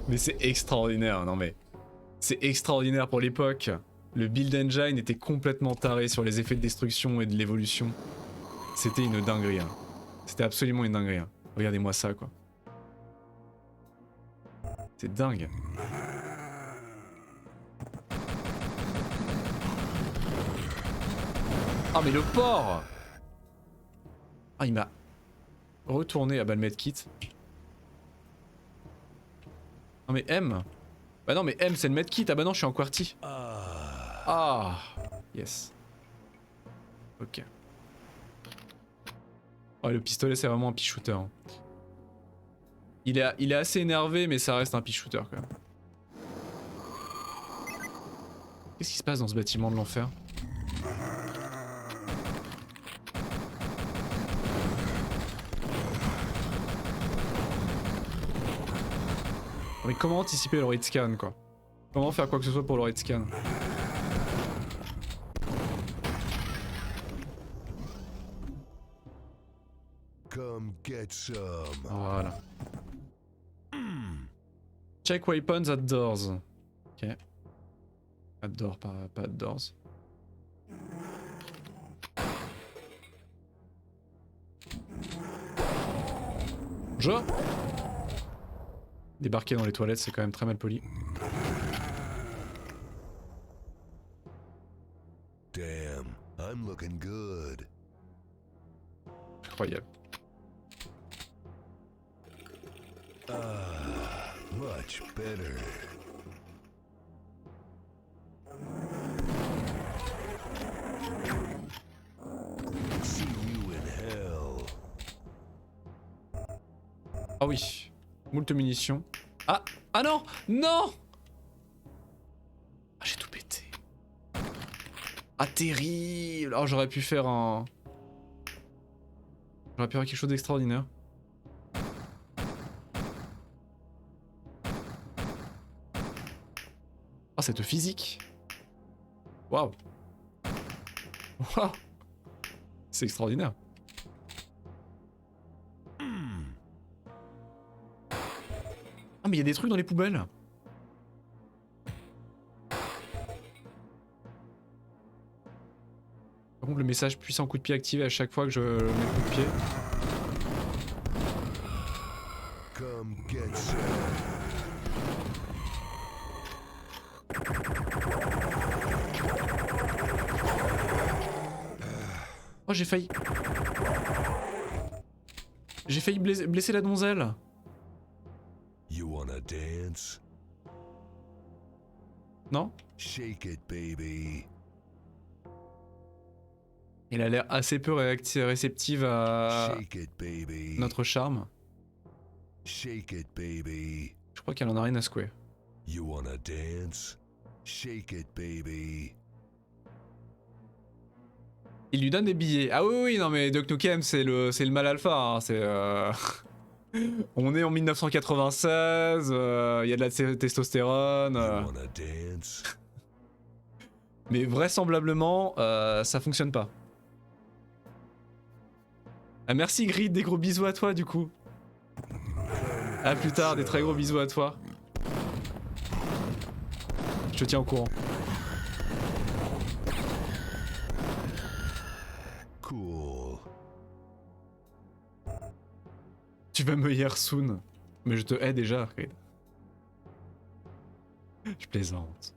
Mais c'est extraordinaire, non mais... C'est extraordinaire pour l'époque. Le build engine était complètement taré sur les effets de destruction et de l'évolution. C'était une dinguerie. Hein. C'était absolument une dinguerie. Hein. Regardez-moi ça, quoi. C'est dingue. Ah mais le porc! Ah il m'a retourné à le medkit. Non mais M. Bah non mais M c'est le medkit. Ah bah non je suis en QWERTY. Ah yes. Ok. Oh le pistolet c'est vraiment un pea shooter. Hein. Il est assez énervé mais ça reste un pea shooter quand même. Qu'est-ce qui se passe dans ce bâtiment de l'enfer? Mais comment anticiper le raid scan quoi? Comment faire quoi que ce soit pour le raid scan? Come get some. Voilà. Check weapons at doors. Ok. At door, pas at doors. Bonjour. Débarquer dans les toilettes, c'est quand même très mal poli. Damn, I'm looking good. Incroyable. Much better. See you in hell. Ah oui. Moult munitions. Ah! Ah non! Non! Ah, j'ai tout pété. Ah, terrible! Oh, j'aurais pu faire un... J'aurais pu faire quelque chose d'extraordinaire. Ah, cette physique! Waouh! Waouh! C'est extraordinaire. Ah, mais il y a des trucs dans les poubelles! Par contre, le message puissant coup de pied activé à chaque fois que je mets le coup de pied. Come get some. Oh, j'ai failli. J'ai failli blesser la donzelle. You wanna dance? Non? Shake it, baby. Il a l'air assez peu réceptive à Shake it, baby. notre charme. Shake it, baby. Je crois qu'elle en a rien à secouer. You wanna dance? Shake it, baby. Il lui donne des billets. Ah oui, oui, non mais Duke Nukem, c'est le mal alpha. Hein. C'est on est en 1996, il y a de la testostérone. You wanna dance? Mais vraisemblablement, ça fonctionne pas. Ah, merci Grid, des gros bisous à toi du coup. À plus tard, des très gros bisous à toi. Je te tiens au courant. Cool. Tu vas me hier soon. Mais je te hais déjà, Grid. Je plaisante.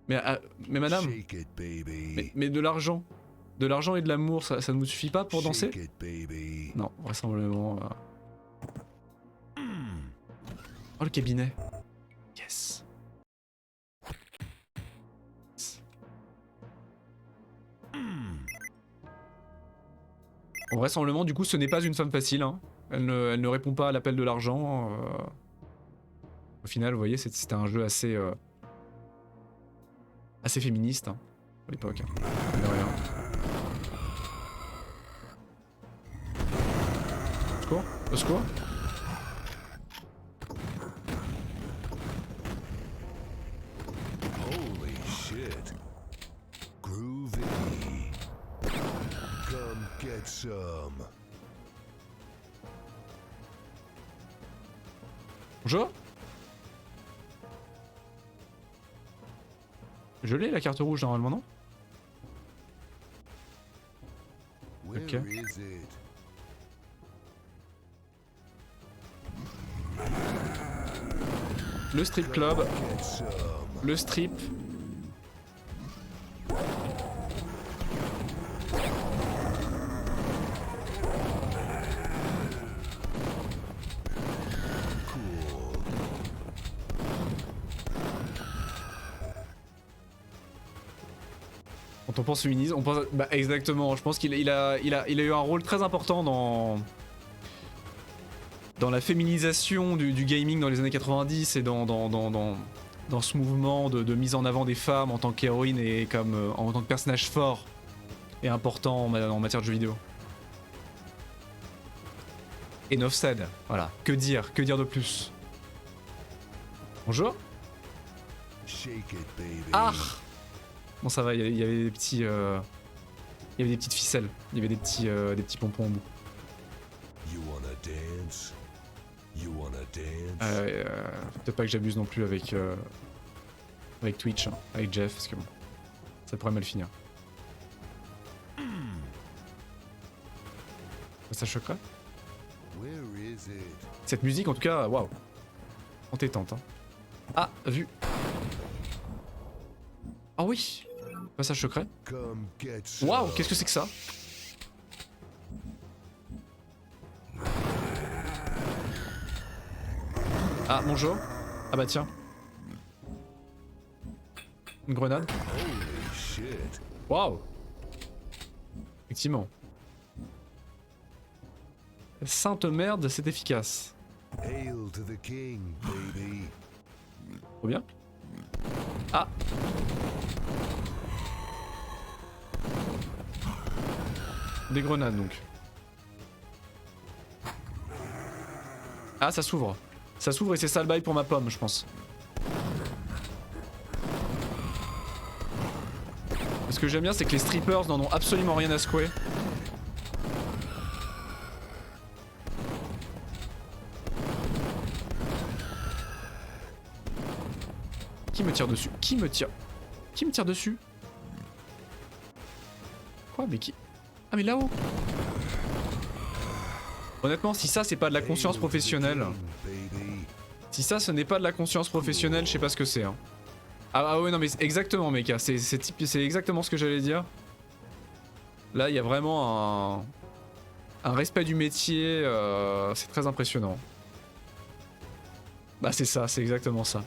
Mais madame, Shake it, baby. mais de l'argent. De l'argent et de l'amour, ça ne vous suffit pas pour danser? Shake it, baby. Non, vraisemblablement. Oh, le cabinet. Yes. Bon, vraisemblablement, du coup, ce n'est pas une femme facile. Hein. Elle ne répond pas à l'appel de l'argent. Au final, vous voyez, c'était un jeu assez... assez féministe, hein, à l'époque. Hein. De rien. Au secours? Au secours? Holy shit. Groovy. Come get some. Bonjour? Je l'ai la carte rouge normalement, non? Where Ok. is it? Le strip club, Get some. le strip. Cool. Quand on pense féminisme, on pense... Bah exactement, je pense qu'il a eu un rôle très important dans la féminisation du gaming dans les années 90 et dans ce mouvement de mise en avant des femmes en tant qu'héroïne et comme en tant que personnage fort et important en matière de jeux vidéo. Enough said, voilà. Que dire de plus? Bonjour? Shake it, baby. Ah! Bon ça va, il y avait des petits... il y avait des petites ficelles, il y avait des petits pompons en bout. You wanna dance? You wanna dance? Peut-être pas que j'abuse non plus avec Twitch, hein, avec Jeff, parce que bon, ça pourrait mal finir. Ça choquerait. Where is it? Cette musique en tout cas, waouh, entêtante. Hein. Ah, vu. Ah oui, ça choquerait. Come get some. Waouh, qu'est-ce que c'est que ça? Ah, bonjour. Ah bah tiens. Une grenade. Holy shit. Waouh. Effectivement. Sainte merde, c'est efficace. Hail to the king, baby. Trop bien. Ah. Des grenades donc. Ah, ça s'ouvre. Ça s'ouvre et c'est ça le bail pour ma pomme, je pense. Ce que j'aime bien, c'est que les strippers n'en ont absolument rien à secouer. Qui me tire dessus? Qui me tire? Qui me tire dessus? Quoi? Mais qui? Ah mais là-haut! Honnêtement, si ça c'est pas de la conscience professionnelle... Si ça ce n'est pas de la conscience professionnelle, je sais pas ce que c'est. Hein. Ah ouais non mais exactement meca, c'est exactement ce que j'allais dire. Là il y a vraiment un respect du métier, c'est très impressionnant. Bah c'est ça, c'est exactement ça.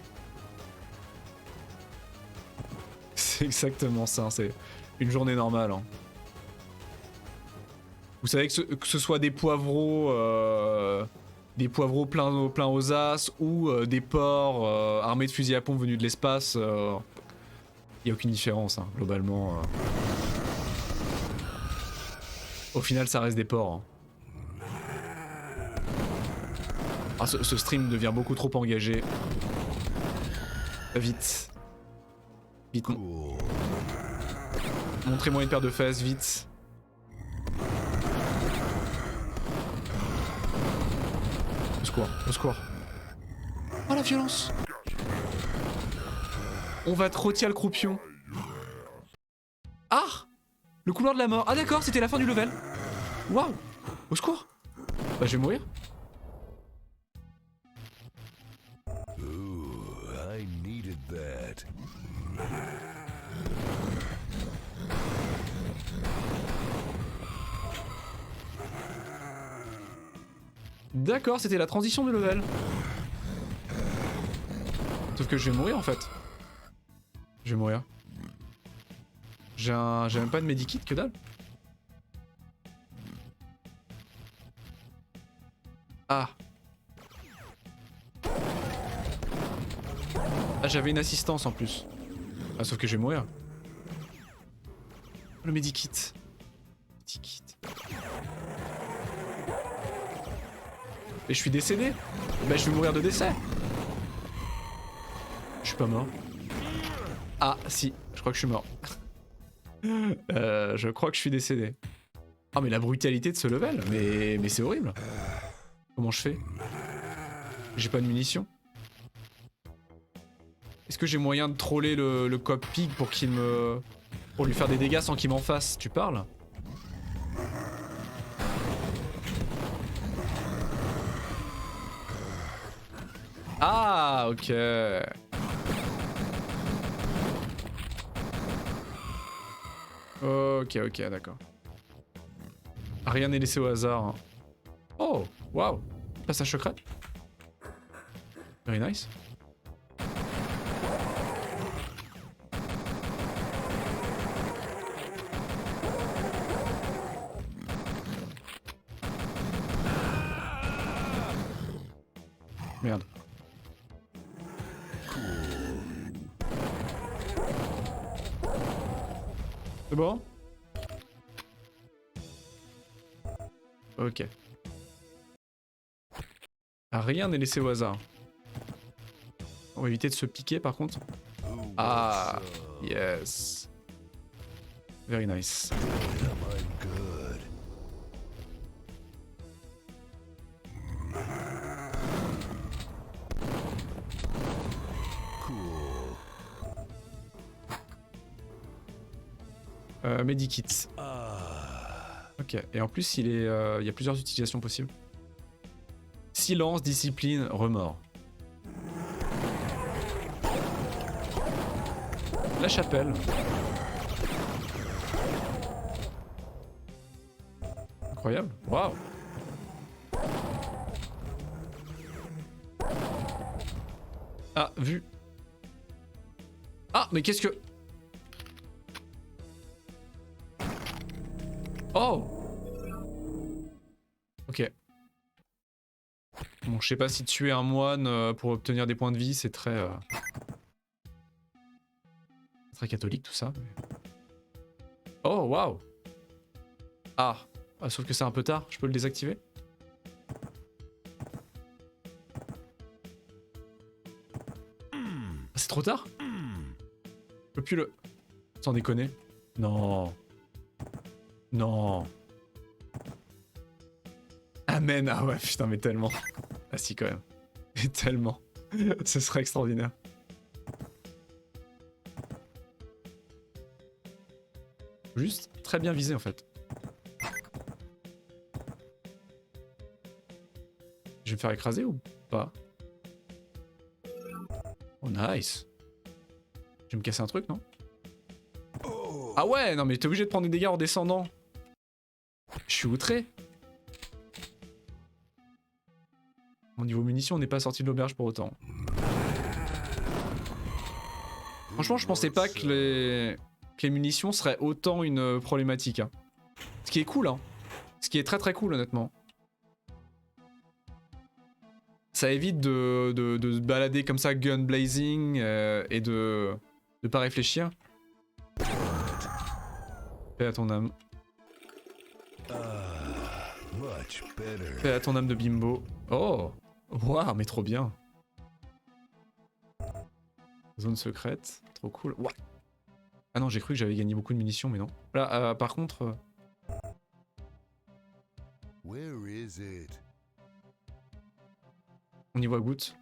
C'est exactement ça, c'est une journée normale. Hein. Vous savez que ce soit des poivreaux pleins aux as ou des porcs armés de fusils à pompe venus de l'espace, il n'y a aucune différence hein, globalement. Au final ça reste des porcs. Hein. Ah, ce stream devient beaucoup trop engagé. Vite. Vite. Montrez-moi une paire de fesses, vite. Au secours, au secours. Oh la violence! On va trottir le croupion. Ah! Le couloir de la mort. Ah d'accord, c'était la fin du level. Waouh! Au secours! Bah je vais mourir. Ooh, I needed that. D'accord, c'était la transition de level. Sauf que je vais mourir en fait. Je vais mourir. J'ai même pas de medikit, que dalle. Ah. Ah, j'avais une assistance en plus. Ah, sauf que je vais mourir. Le medikit. Medikit. Et je suis décédé. Bah je vais mourir de décès. Je suis pas mort. Ah si, je crois que je suis mort. Je crois que je suis décédé. Ah mais la brutalité de ce level, mais c'est horrible. Comment je fais? J'ai pas de munitions. Est-ce que j'ai moyen de troller le cop pig pour qu'il me... pour lui faire des dégâts sans qu'il m'en fasse? Tu parles? Ah, ok. Ok, d'accord. Rien n'est laissé au hasard. Hein. Oh, waouh. Passage secret. Very nice. Merde. C'est bon? Ok. Rien n'est laissé au hasard. On va éviter de se piquer par contre. Ah, yes. Very nice. Medikit. Ok, et en plus il y a plusieurs utilisations possibles. Silence, discipline, remords. La chapelle. Incroyable. Waouh. Ah, vu. Ah, mais qu'est-ce que... Oh. Ok. Bon, je sais pas si tuer un moine pour obtenir des points de vie, c'est très... très catholique tout ça. Oh, waouh. Ah, sauf que c'est un peu tard, je peux le désactiver? Ah, c'est trop tard? Je peux plus le... Sans déconner. Non. Non. Amen. Ah ouais, putain, mais tellement. Ah si, quand même. Mais tellement. Ce serait extraordinaire. Juste très bien visé, en fait. Je vais me faire écraser ou pas? Oh, nice. Je vais me casser un truc, non? Ah ouais, non mais t'es obligé de prendre des dégâts en descendant. Je suis outré. Mon niveau munitions, on n'est pas sorti de l'auberge pour autant. Franchement, je pensais pas que les munitions seraient autant une problématique. Hein. Ce qui est cool, hein. Ce qui est très très cool, honnêtement. Ça évite de se balader comme ça, gun blazing, et de pas réfléchir. Paix à ton âme. Paix à ton âme de bimbo. Oh! Waouh, mais trop bien. Zone secrète, trop cool. Wow. Ah non, j'ai cru que j'avais gagné beaucoup de munitions, mais non. Là, par contre... On y voit goutte.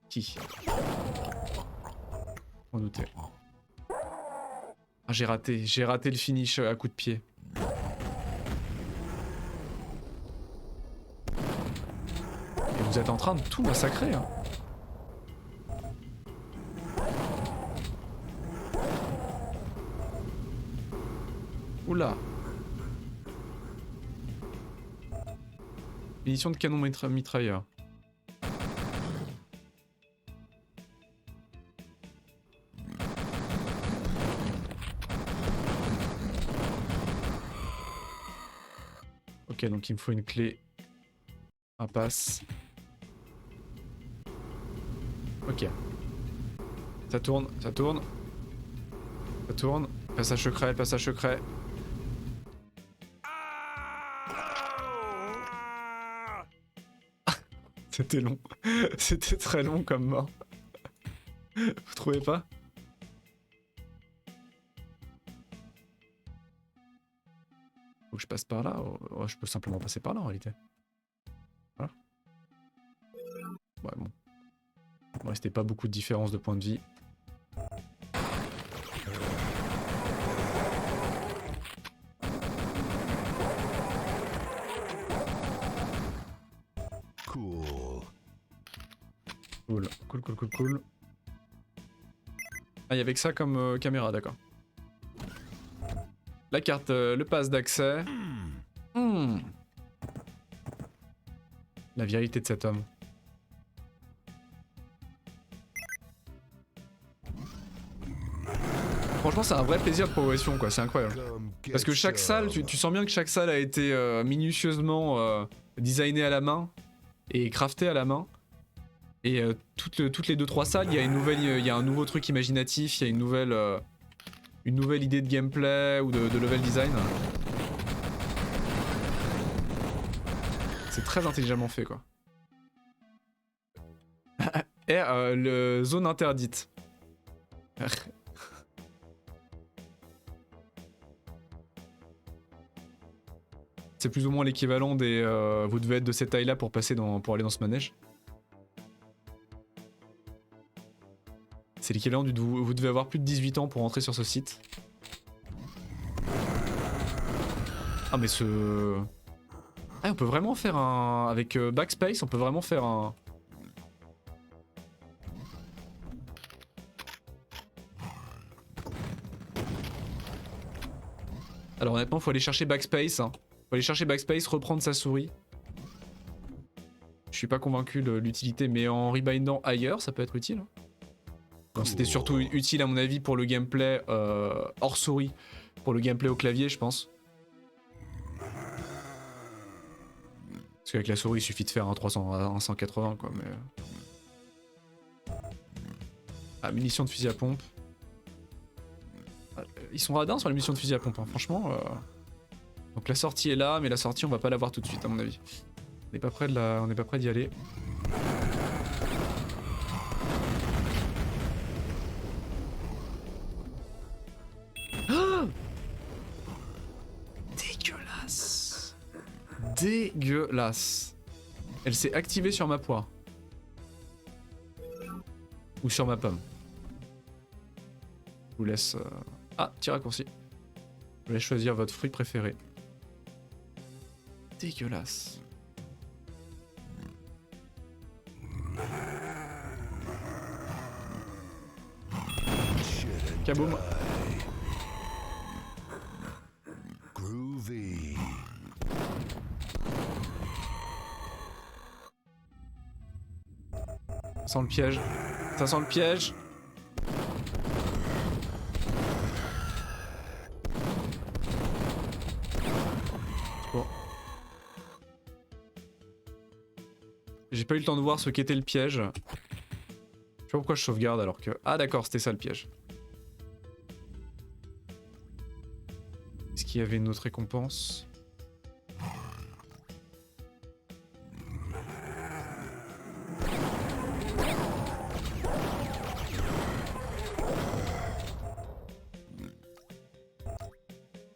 Qui? On doutait. Ah, j'ai raté le finish à coup de pied. Et vous êtes en train de tout massacrer, hein. Oula. Munitions de canon mitrailleur. Ok, donc il me faut une clé. Un passe. Ok. Ça tourne, ça tourne. Ça tourne. Passage secret, passage secret. C'était long. C'était très long comme mort. Vous trouvez pas? Faut que je passe par là? Oh, je peux simplement passer par là en réalité. Voilà. Ouais, bon. Bon, c'était pas beaucoup de différence de points de vie. Cool. Ah, il y avait que ça comme caméra, d'accord. La carte, le pass d'accès. La virilité de cet homme. Franchement, c'est un vrai plaisir de progression, quoi. C'est incroyable. Parce que chaque salle, tu sens bien que chaque salle a été minutieusement designée à la main et craftée à la main. Et toutes les 2-3 salles, il y a un nouveau truc imaginatif, il y a une nouvelle idée de gameplay ou de level design. C'est très intelligemment fait, quoi. Et le zone interdite. C'est plus ou moins l'équivalent des... vous devez être de cette taille-là pour pour aller dans ce manège. C'est l'équivalent du... Vous devez avoir plus de 18 ans pour entrer sur ce site. Ah mais ce... Ah on peut vraiment faire un... Avec backspace, on peut vraiment faire un... Alors honnêtement, faut aller chercher backspace. Hein. Faut aller chercher backspace, reprendre sa souris. Je suis pas convaincu de l'utilité, mais en rebindant ailleurs, ça peut être utile. Bon, c'était surtout utile à mon avis pour le gameplay hors souris, pour le gameplay au clavier, je pense. Parce qu'avec la souris, il suffit de faire un 300, un 180 quoi, mais... Ah, munitions de fusil à pompe. Ils sont radins sur les munitions de fusil à pompe, hein. Franchement. Donc la sortie est là, mais la sortie on va pas l'avoir tout de suite à mon avis. On n'est pas prêt on n'est pas prêt d'y aller. Ah, dégueulasse. Dégueulasse. Elle s'est activée sur ma poire. Ou sur ma pomme. Je vous laisse... Ah, petit raccourci. Je vous laisse choisir votre fruit préféré. Dégueulasse. Kaboom. Groovy. Ça sent le piège. Ça sent le piège. Bon. J'ai pas eu le temps de voir ce qu'était le piège. Je sais pas pourquoi je sauvegarde alors que... Ah d'accord, c'était ça le piège. Est-ce qu'il y avait une autre récompense ?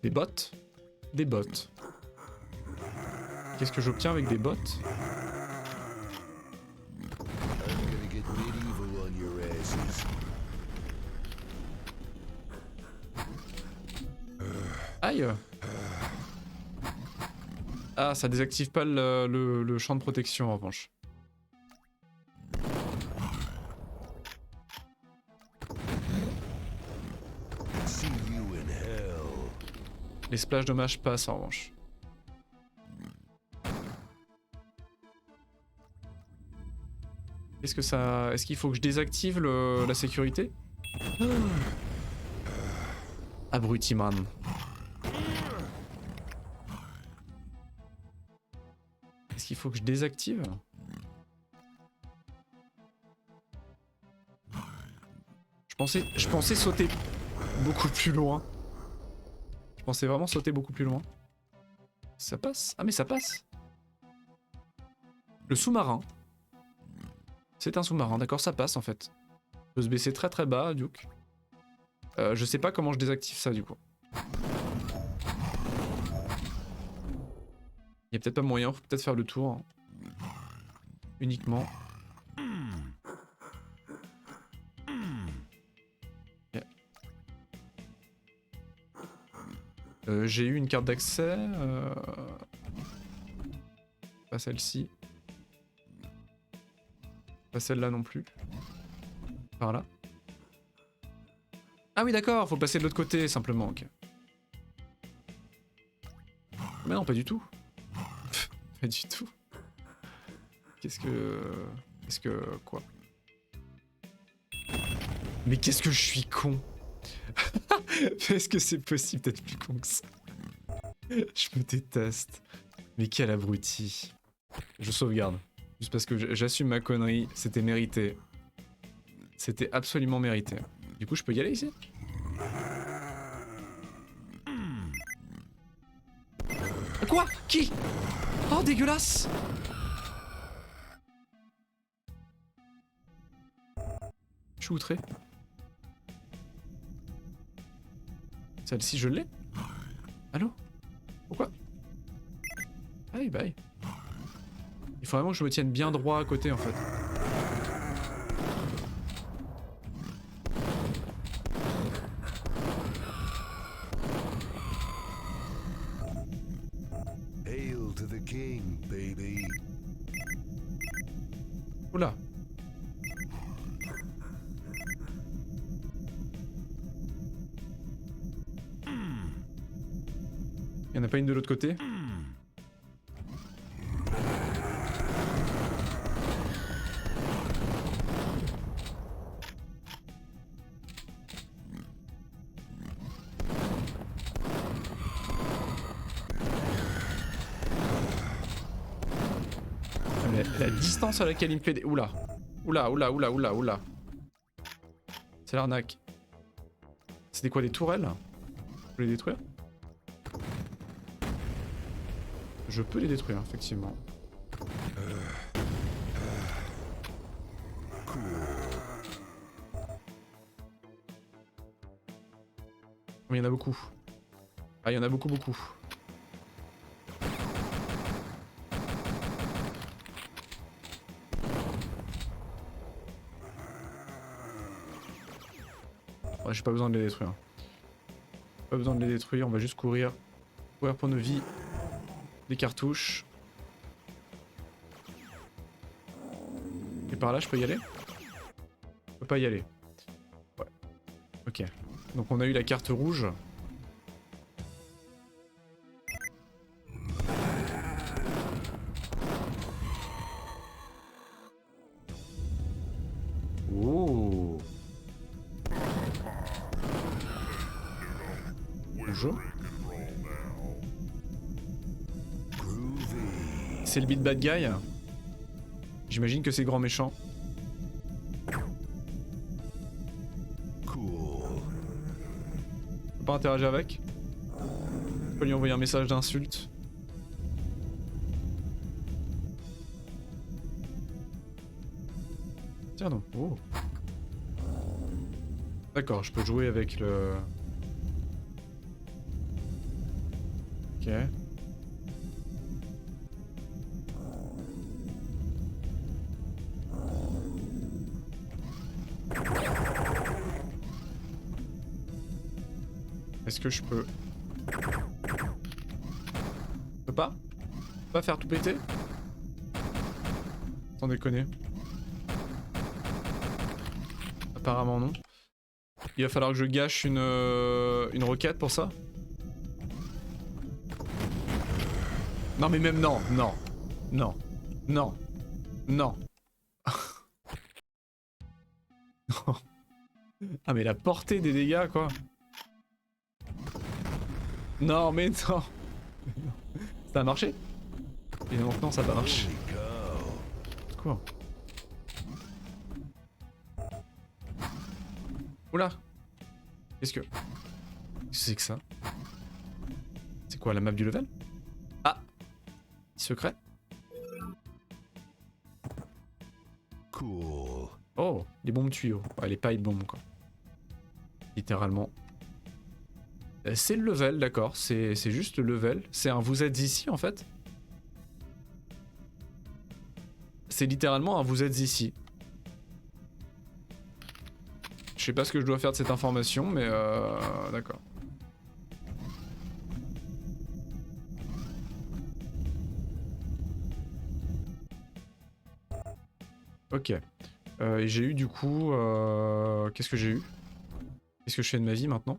Des bottes ? Des bottes. Qu'est-ce que j'obtiens avec des bottes ? Aïe. Ah, ça désactive pas le champ de protection en revanche. Les splash dommages passent en revanche. Est-ce que ça... Est-ce qu'il faut que je désactive la sécurité ? Abruti man. Est-ce qu'il faut que je désactive ? Je pensais sauter beaucoup plus loin. Je pensais vraiment sauter beaucoup plus loin. Ça passe ? Ah mais ça passe. Le sous-marin. C'est un sous-marin, d'accord, ça passe en fait. On peut se baisser très très bas, Duke. Je sais pas comment je désactive ça du coup. Il y a peut-être pas moyen, faut peut-être faire le tour. Hein. Uniquement. Okay. J'ai eu une carte d'accès. Pas celle-ci. Pas celle-là non plus. Par là. Ah oui d'accord, faut passer de l'autre côté simplement, ok. Mais non, pas du tout. Pas du tout. Qu'est-ce que... Quoi? Mais qu'est-ce que je suis con. Est-ce que c'est possible d'être plus con que ça? Je me déteste. Mais quel abruti. Je sauvegarde. Juste parce que j'assume ma connerie, c'était mérité. C'était absolument mérité. Du coup, je peux y aller ici? Quoi? Qui? Oh, dégueulasse! Je suis outré. Celle-ci, je l'ai? Allô? Pourquoi? Bye bye. Il faut vraiment que je me tienne bien droit à côté en fait. Hail to the king, baby. Oula. Il n'y en a pas une de l'autre côté? La distance à laquelle il me fait des... Oula. Oula, oula, oula, oula, oula. C'est l'arnaque. C'était quoi, des tourelles? Je peux les détruire? Je peux les détruire, effectivement. Mais il y en a beaucoup. Ah, il y en a beaucoup, beaucoup. Ouais, j'ai pas besoin de les détruire. Pas besoin de les détruire, on va juste courir. Courir pour nos vies. Des cartouches. Et par là, je peux y aller? Je peux pas y aller. Ouais. Ok. Donc on a eu la carte rouge. Oh. Bonjour. C'est le Big Bad Guy. J'imagine que c'est le grand méchant. Cool. Je peux pas interagir avec. Je peux lui envoyer un message d'insulte. Tiens donc. Oh. D'accord, je peux jouer avec le... Ok. Est-ce que je peux... Je peux pas? Je peux pas faire tout péter? Sans déconner. Apparemment non. Il va falloir que je gâche une roquette pour ça? Non mais même non, non, non, non, non. Ah mais la portée des dégâts quoi. Non mais non. Ça a marché? Et donc non, ça a pas marché. Quoi? Oula. Qu'est-ce que c'est que ça? C'est quoi la map du level? Ah. Secret? Cool. Oh, les bombes tuyaux. Ouais, les pailles de bombes quoi. Littéralement. C'est le level, d'accord. C'est juste le level. C'est un vous êtes ici en fait. C'est littéralement un vous êtes ici. Je sais pas ce que je dois faire de cette information, mais d'accord. Ok. Et j'ai eu du coup... Qu'est-ce que j'ai eu? Qu'est-ce que je fais de ma vie maintenant?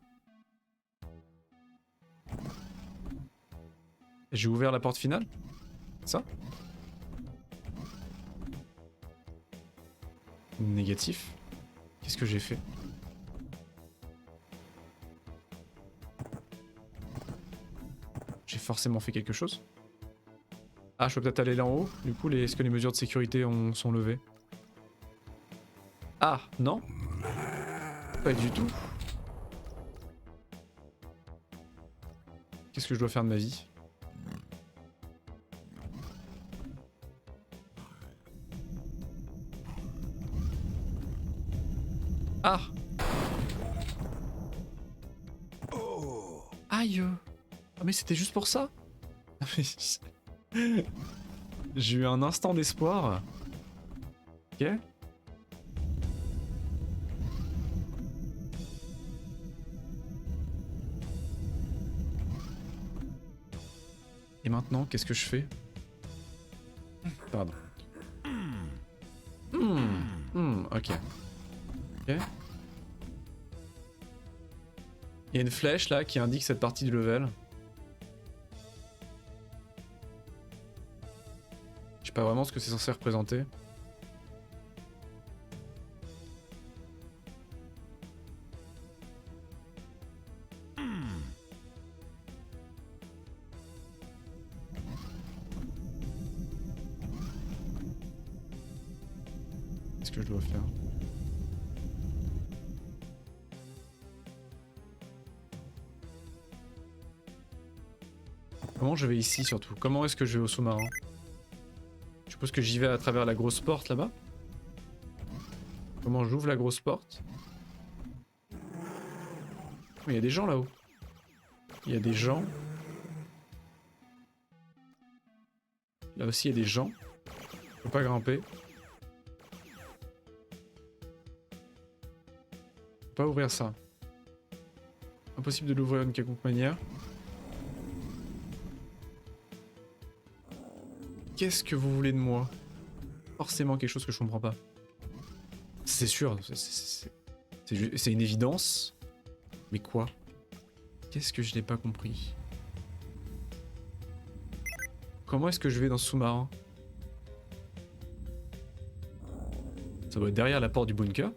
J'ai ouvert la porte finale? Ça? Négatif. Qu'est-ce que j'ai fait? J'ai forcément fait quelque chose. Ah, je peux peut-être aller là en haut. Du coup, est-ce que les mesures de sécurité sont levées? Ah, non? Pas du tout. Qu'est-ce que je dois faire de ma vie? Ah! Aïe! Ah mais c'était juste pour ça? J'ai eu un instant d'espoir. Ok. Et maintenant, qu'est-ce que je fais? Pardon. Ok. Ok. Il y a une flèche là qui indique cette partie du level. Je sais pas vraiment ce que c'est censé représenter. Qu'est-ce que je dois faire? Comment je vais ici surtout? Comment est-ce que je vais au sous-marin? Je suppose que j'y vais à travers la grosse porte là-bas? Comment j'ouvre la grosse porte? Mais il y a des gens là-haut. Il y a des gens. Là aussi il y a des gens. Je peux pas grimper. Je peux pas ouvrir ça. Impossible de l'ouvrir d'une quelconque manière. Qu'est-ce que vous voulez de moi? Forcément quelque chose que je comprends pas. C'est sûr, c'est une évidence. Mais quoi? Qu'est-ce que je n'ai pas compris? Comment est-ce que je vais dans ce sous-marin? Ça doit être derrière la porte du bunker.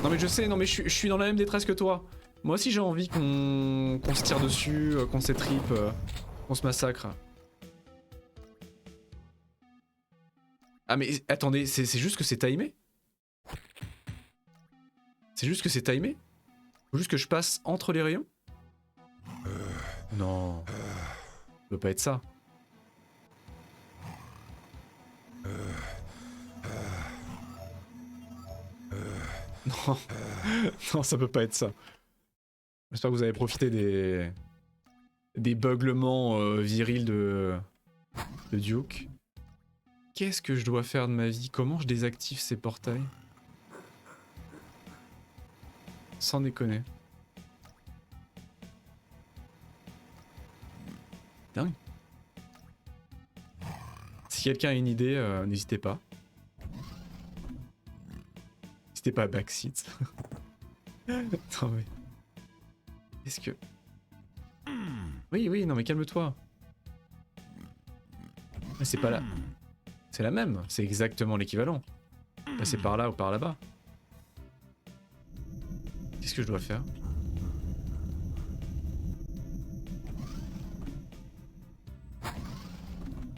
Non mais je sais, non mais je suis dans la même détresse que toi. Moi aussi j'ai envie qu'on se tire dessus, qu'on s'étripe, qu'on se massacre. Ah mais attendez, c'est juste que c'est timé? C'est juste que c'est timé? Faut juste que je passe entre les rayons? Non. Ça peut pas être ça. Non. Non, ça peut pas être ça. J'espère que vous avez profité des beuglements virils de Duke. Qu'est-ce que je dois faire de ma vie? Comment je désactive ces portails? Sans déconner. Dingue. Si quelqu'un a une idée, n'hésitez pas. N'hésitez pas à backseat. Non mais... Est-ce que... Oui, oui, non mais calme-toi. Mais c'est pas là. C'est la même, c'est exactement l'équivalent. Passer par là ou par là-bas. Qu'est-ce que je dois faire?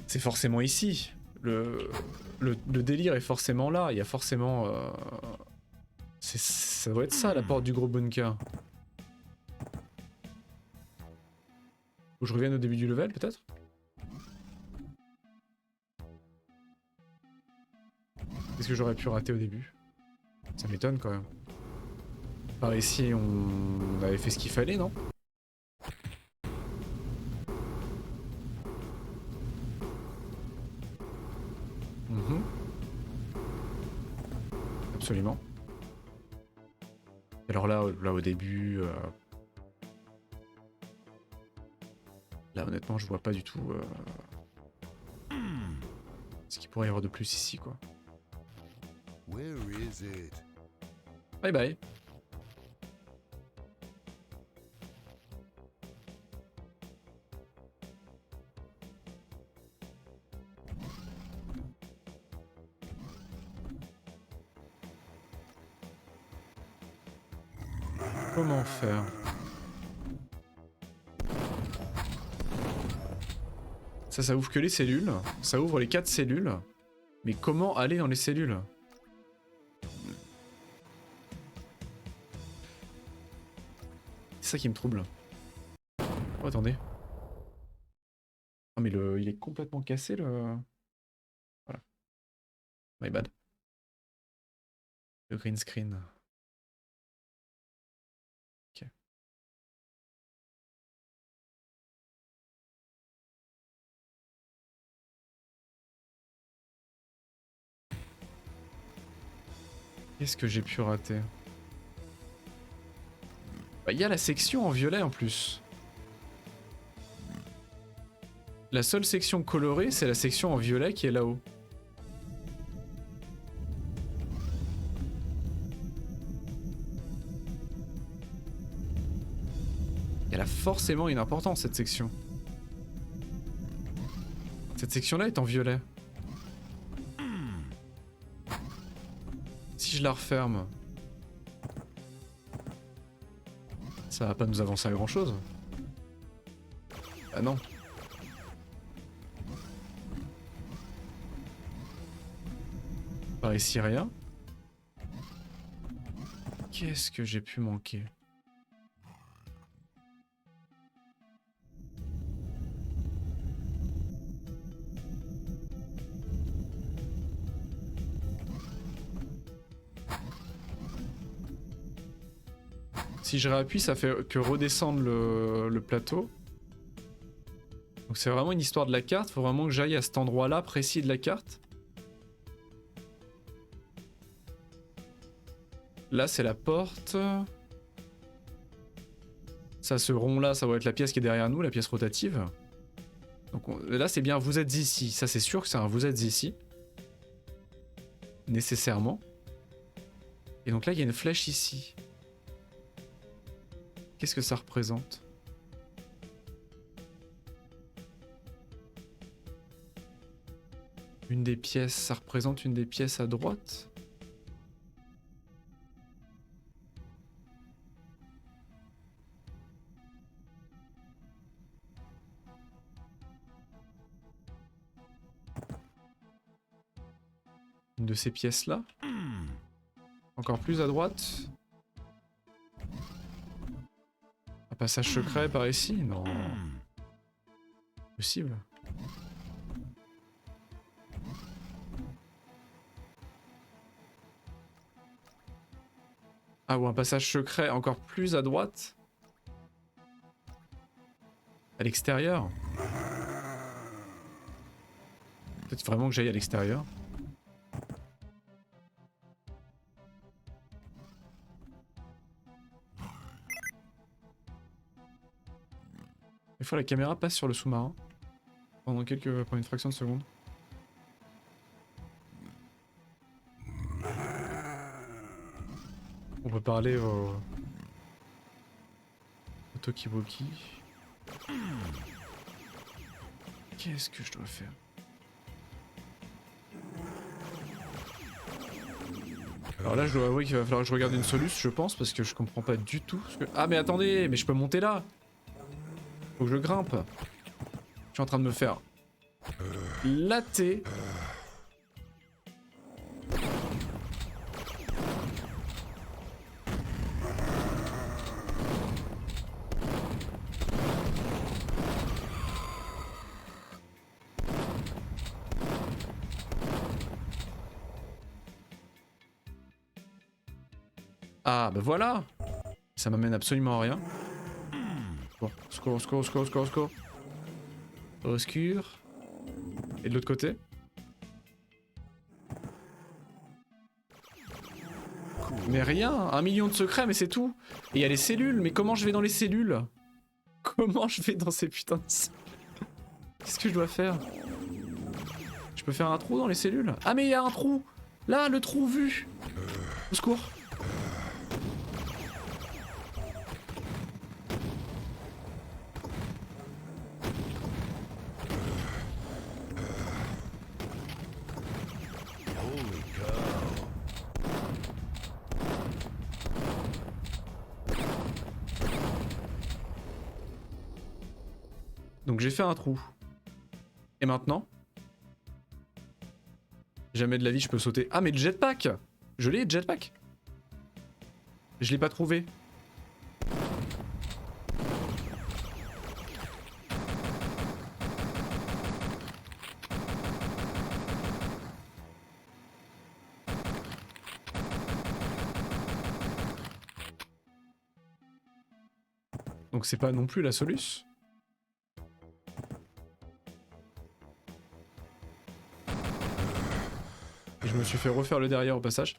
C'est forcément ici. Le délire est forcément là. Il y a forcément... Ça doit être ça, la porte du gros bunker. Faut que je revienne au début du level, peut-être? Qu'est-ce que j'aurais pu rater au début? Ça m'étonne quand même. Par ici, on avait fait ce qu'il fallait, non? Absolument. Alors là au début... Là honnêtement je vois pas du tout ce qu'il pourrait y avoir de plus ici quoi. Bye bye. Comment faire? Ça ouvre que les cellules. Ça ouvre les 4 cellules. Mais comment aller dans les cellules? C'est ça qui me trouble. Oh, attendez. Oh, mais il est complètement cassé, le... Voilà. My bad. Le green screen. Ok. Qu'est-ce que j'ai pu rater? Bah, y a la section en violet en plus. La seule section colorée, c'est la section en violet qui est là-haut. Elle a forcément une importance cette section. Cette section-là est en violet. Si je la referme, ça va pas nous avancer à grand chose. Ah non. Par ici, rien. Qu'est-ce que j'ai pu manquer? Si je réappuie, ça fait que redescendre le plateau. Donc c'est vraiment une histoire de la carte. Faut vraiment que j'aille à cet endroit-là précis de la carte. Là, c'est la porte. Ça, ce rond-là, ça va être la pièce qui est derrière nous, la pièce rotative. Donc là, c'est bien vous êtes ici. Ça, c'est sûr que c'est un vous êtes ici. Nécessairement. Et donc là, il y a une flèche ici. Qu'est-ce que ça représente? Une des pièces, ça représente une des pièces à droite? Une de ces pièces-là? Encore plus à droite? Un passage secret par ici? Non. Possible. Ah, ou un passage secret encore plus à droite? À l'extérieur? Peut-être vraiment que j'aille à l'extérieur. Des fois la caméra passe sur le sous-marin. Pendant une fraction de seconde. On peut parler au Tokiwoki. Qu'est-ce que je dois faire? Alors là, je dois avouer qu'il va falloir que je regarde une soluce, je pense, parce que je comprends pas du tout. Ah, mais attendez, mais je peux monter là. Faut que je grimpe. Je suis en train de me faire latter. Ah, bah voilà. Ça m'amène absolument à rien. Bon, au secours. Au secours. Et de l'autre côté? Mais rien, 1 million de secrets, mais c'est tout. Et il y a les cellules, mais comment je vais dans les cellules? Comment je vais dans ces putains de cellules? Qu'est-ce que je dois faire? Je peux faire un trou dans les cellules? Ah mais il y a un trou! Là, le trou vu! Au secours! Donc j'ai fait un trou. Et maintenant? Jamais de la vie je peux sauter. Ah mais le jetpack! Je l'ai, le jetpack? Je l'ai pas trouvé. Donc c'est pas non plus la soluce. Et je me suis fait refaire le derrière au passage.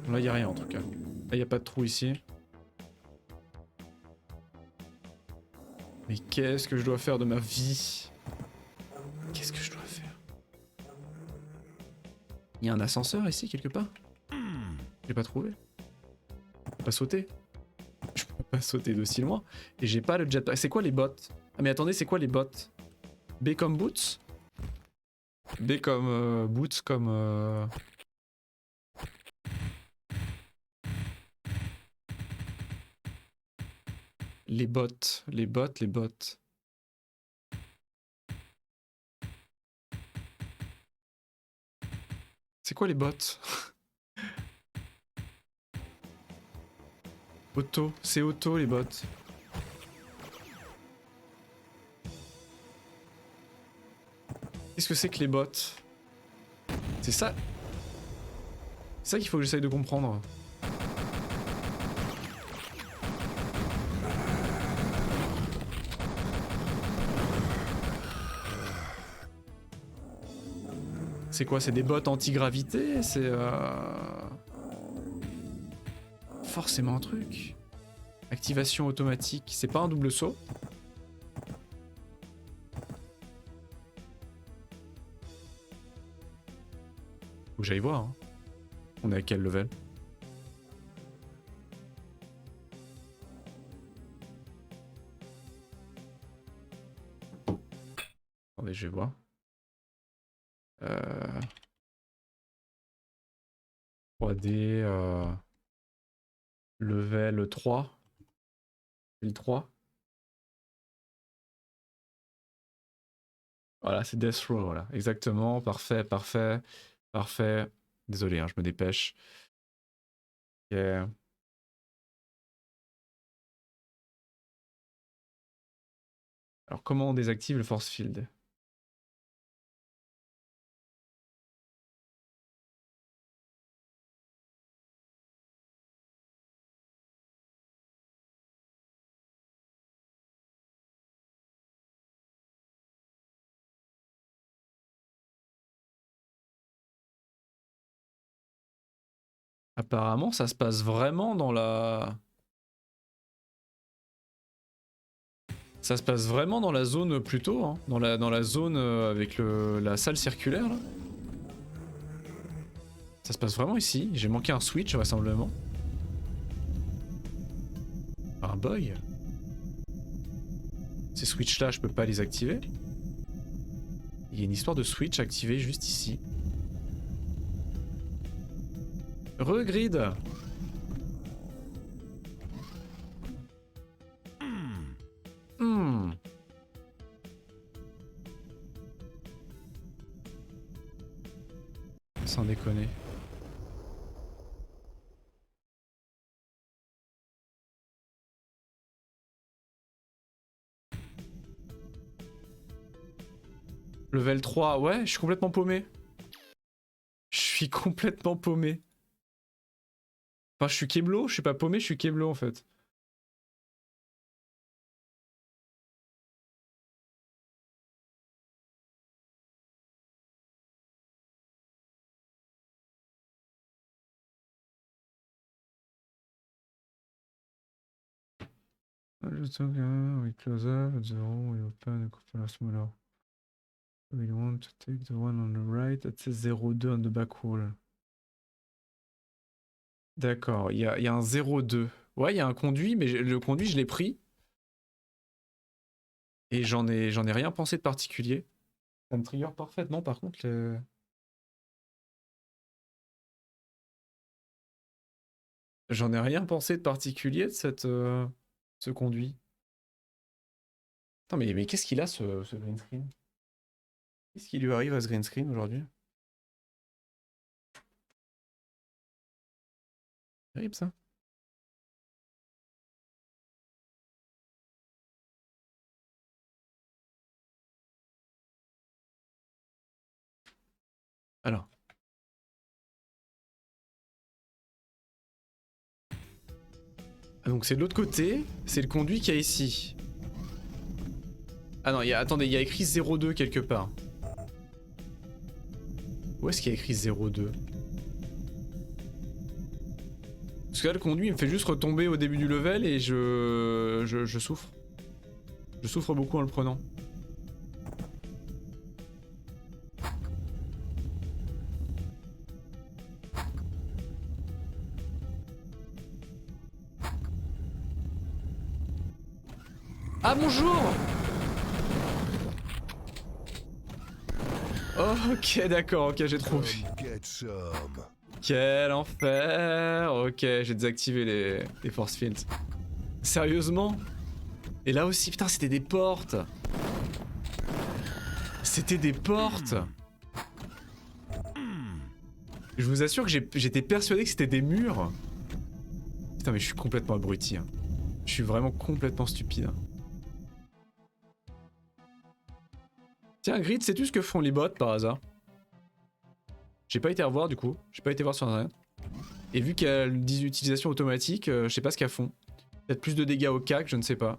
Là, y a rien en tout cas. Là, y a pas de trou ici. Mais qu'est-ce que je dois faire de ma vie? Qu'est-ce que je dois faire? Il y a un ascenseur ici quelque part? J'ai pas trouvé. Je peux pas sauter. Je peux pas sauter d'aussi loin. Et j'ai pas le jetpack. C'est quoi les bottes? Ah mais attendez, c'est quoi les bottes? B comme boots? B comme boots comme... Les bots, les bots, les bots. C'est quoi les bots? Auto, c'est auto les bots. Qu'est-ce que c'est que les bots? C'est ça? C'est ça qu'il faut que j'essaye de comprendre. C'est quoi? C'est des bots anti-gravité? C'est forcément un truc. Activation automatique. C'est pas un double saut? Faut que j'aille voir. Hein. On est à quel level? Attendez, je vais voir. Euh... 3D... Level 3. Level 3. Voilà, c'est Death Row, voilà. Exactement, parfait, parfait, parfait. Désolé, hein, je me dépêche. Ok. Alors, comment on désactive le force field? Apparemment, ça se passe vraiment dans la... Ça se passe vraiment dans la zone plutôt, hein. Dans la zone avec la salle circulaire, là. Ça se passe vraiment ici. J'ai manqué un switch, vraisemblablement. Un boy. Ces switches-là, je peux pas les activer. Il y a une histoire de switch activé juste ici. Regrid. Sans déconner. Level 3, ouais, je suis complètement paumé. Je suis complètement paumé. Enfin, je suis Keblo, je suis pas paumé, je suis Keblo en fait. We close up at the room, we open a couple of smaller. We want to take the one on the right, that says 02 on the back wall. D'accord, il y a un 02. Ouais, il y a un conduit, mais le conduit, je l'ai pris. Et j'en ai rien pensé de particulier. Ça me trigger parfaitement, par contre, j'en ai rien pensé de particulier de ce conduit. Attends, mais qu'est-ce qu'il a, ce green screen? Qu'est-ce qui lui arrive à ce green screen aujourd'hui? Terrible, ça. Alors. Ah, donc c'est de l'autre côté, c'est le conduit qu'il y a ici. Ah non, attendez, il y a écrit 02 quelque part. Où est-ce qu'il y a écrit 02? Parce que là, le conduit il me fait juste retomber au début du level et je souffre. Je souffre beaucoup en le prenant. Ah bonjour! Oh, ok, d'accord, ok, j'ai trouvé. Quel enfer! Ok, j'ai désactivé les force fields. Sérieusement? Et là aussi, putain, c'était des portes. C'était des portes. Je vous assure que j'étais persuadé que c'était des murs. Putain, mais je suis complètement abruti. Hein. Je suis vraiment complètement stupide. Tiens, Grid, sais-tu ce que font les bots par hasard? J'ai pas été revoir du coup. J'ai pas été voir sur internet. Et vu qu'elles disent utilisation automatique, je sais pas ce qu'elles font. Peut-être plus de dégâts au cac, je ne sais pas.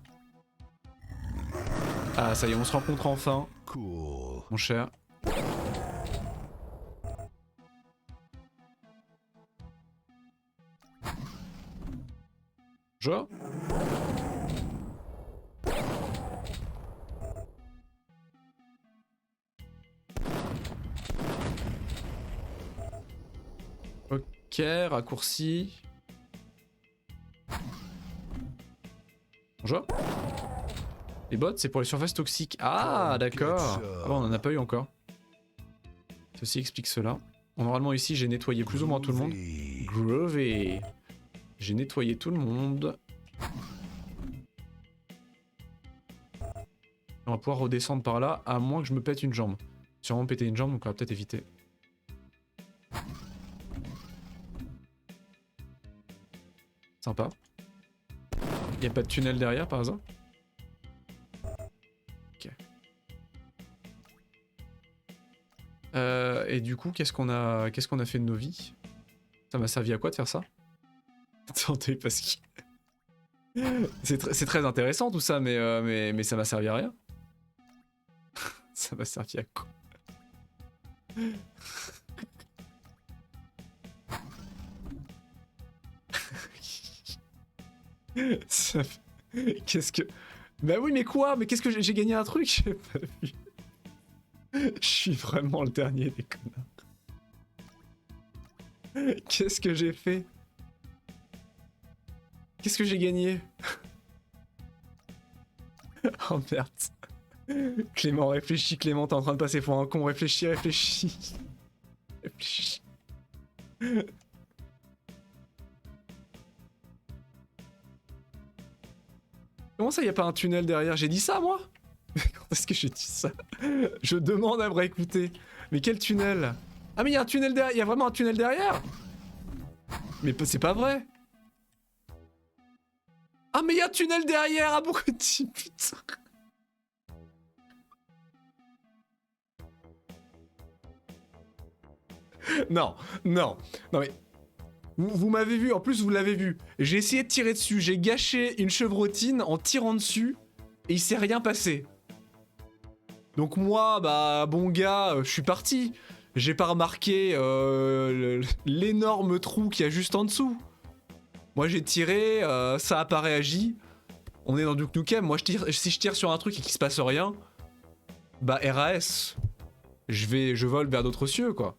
Ah, ça y est, on se rencontre enfin. Cool. Mon cher. Bonjour. Ok, raccourci. Bonjour. Les bots, c'est pour les surfaces toxiques. Ah, d'accord. Ah bon, on en a pas eu encore. Ceci explique cela. Bon, normalement, ici, j'ai nettoyé plus ou moins tout le monde. Groovy. J'ai nettoyé tout le monde. On va pouvoir redescendre par là, à moins que je me pète une jambe. Sûrement péter une jambe, donc on va peut-être éviter. Sympa. Y a pas de tunnel derrière par hasard? Ok. Et du coup, qu'est-ce qu'on a fait de nos vies? Ça m'a servi à quoi de faire ça? Attendez, parce que... c'est très intéressant tout ça, mais ça m'a servi à rien. Ça m'a servi à quoi? Qu'est-ce que... Bah oui, mais quoi? Mais qu'est-ce que j'ai gagné un truc? J'ai pas vu. Je suis vraiment le dernier des connards. Qu'est-ce que j'ai fait? Qu'est-ce que j'ai gagné? Oh merde. Clément, réfléchis, Clément, t'es en train de passer pour un con, réfléchis. Réfléchis. Comment ça, y a pas un tunnel derrière? J'ai dit ça, moi? Quand est-ce que j'ai dit ça? Je demande à me réécouter. Mais quel tunnel? Ah mais y a un tunnel derrière, y a vraiment un tunnel derrière? Mais c'est pas vrai. Ah mais y a un tunnel derrière, ah pourquoi tu... Putain. Non, non, non mais... Vous m'avez vu, en plus vous l'avez vu. J'ai essayé de tirer dessus, j'ai gâché une chevrotine en tirant dessus, et il s'est rien passé. Donc moi, bah bon gars, je suis parti. J'ai pas remarqué l'énorme trou qu'il y a juste en dessous. Moi j'ai tiré, ça a pas réagi. On est dans Duke Nukem, moi si je tire sur un truc et qu'il se passe rien, bah RAS. Je vole vers d'autres cieux quoi.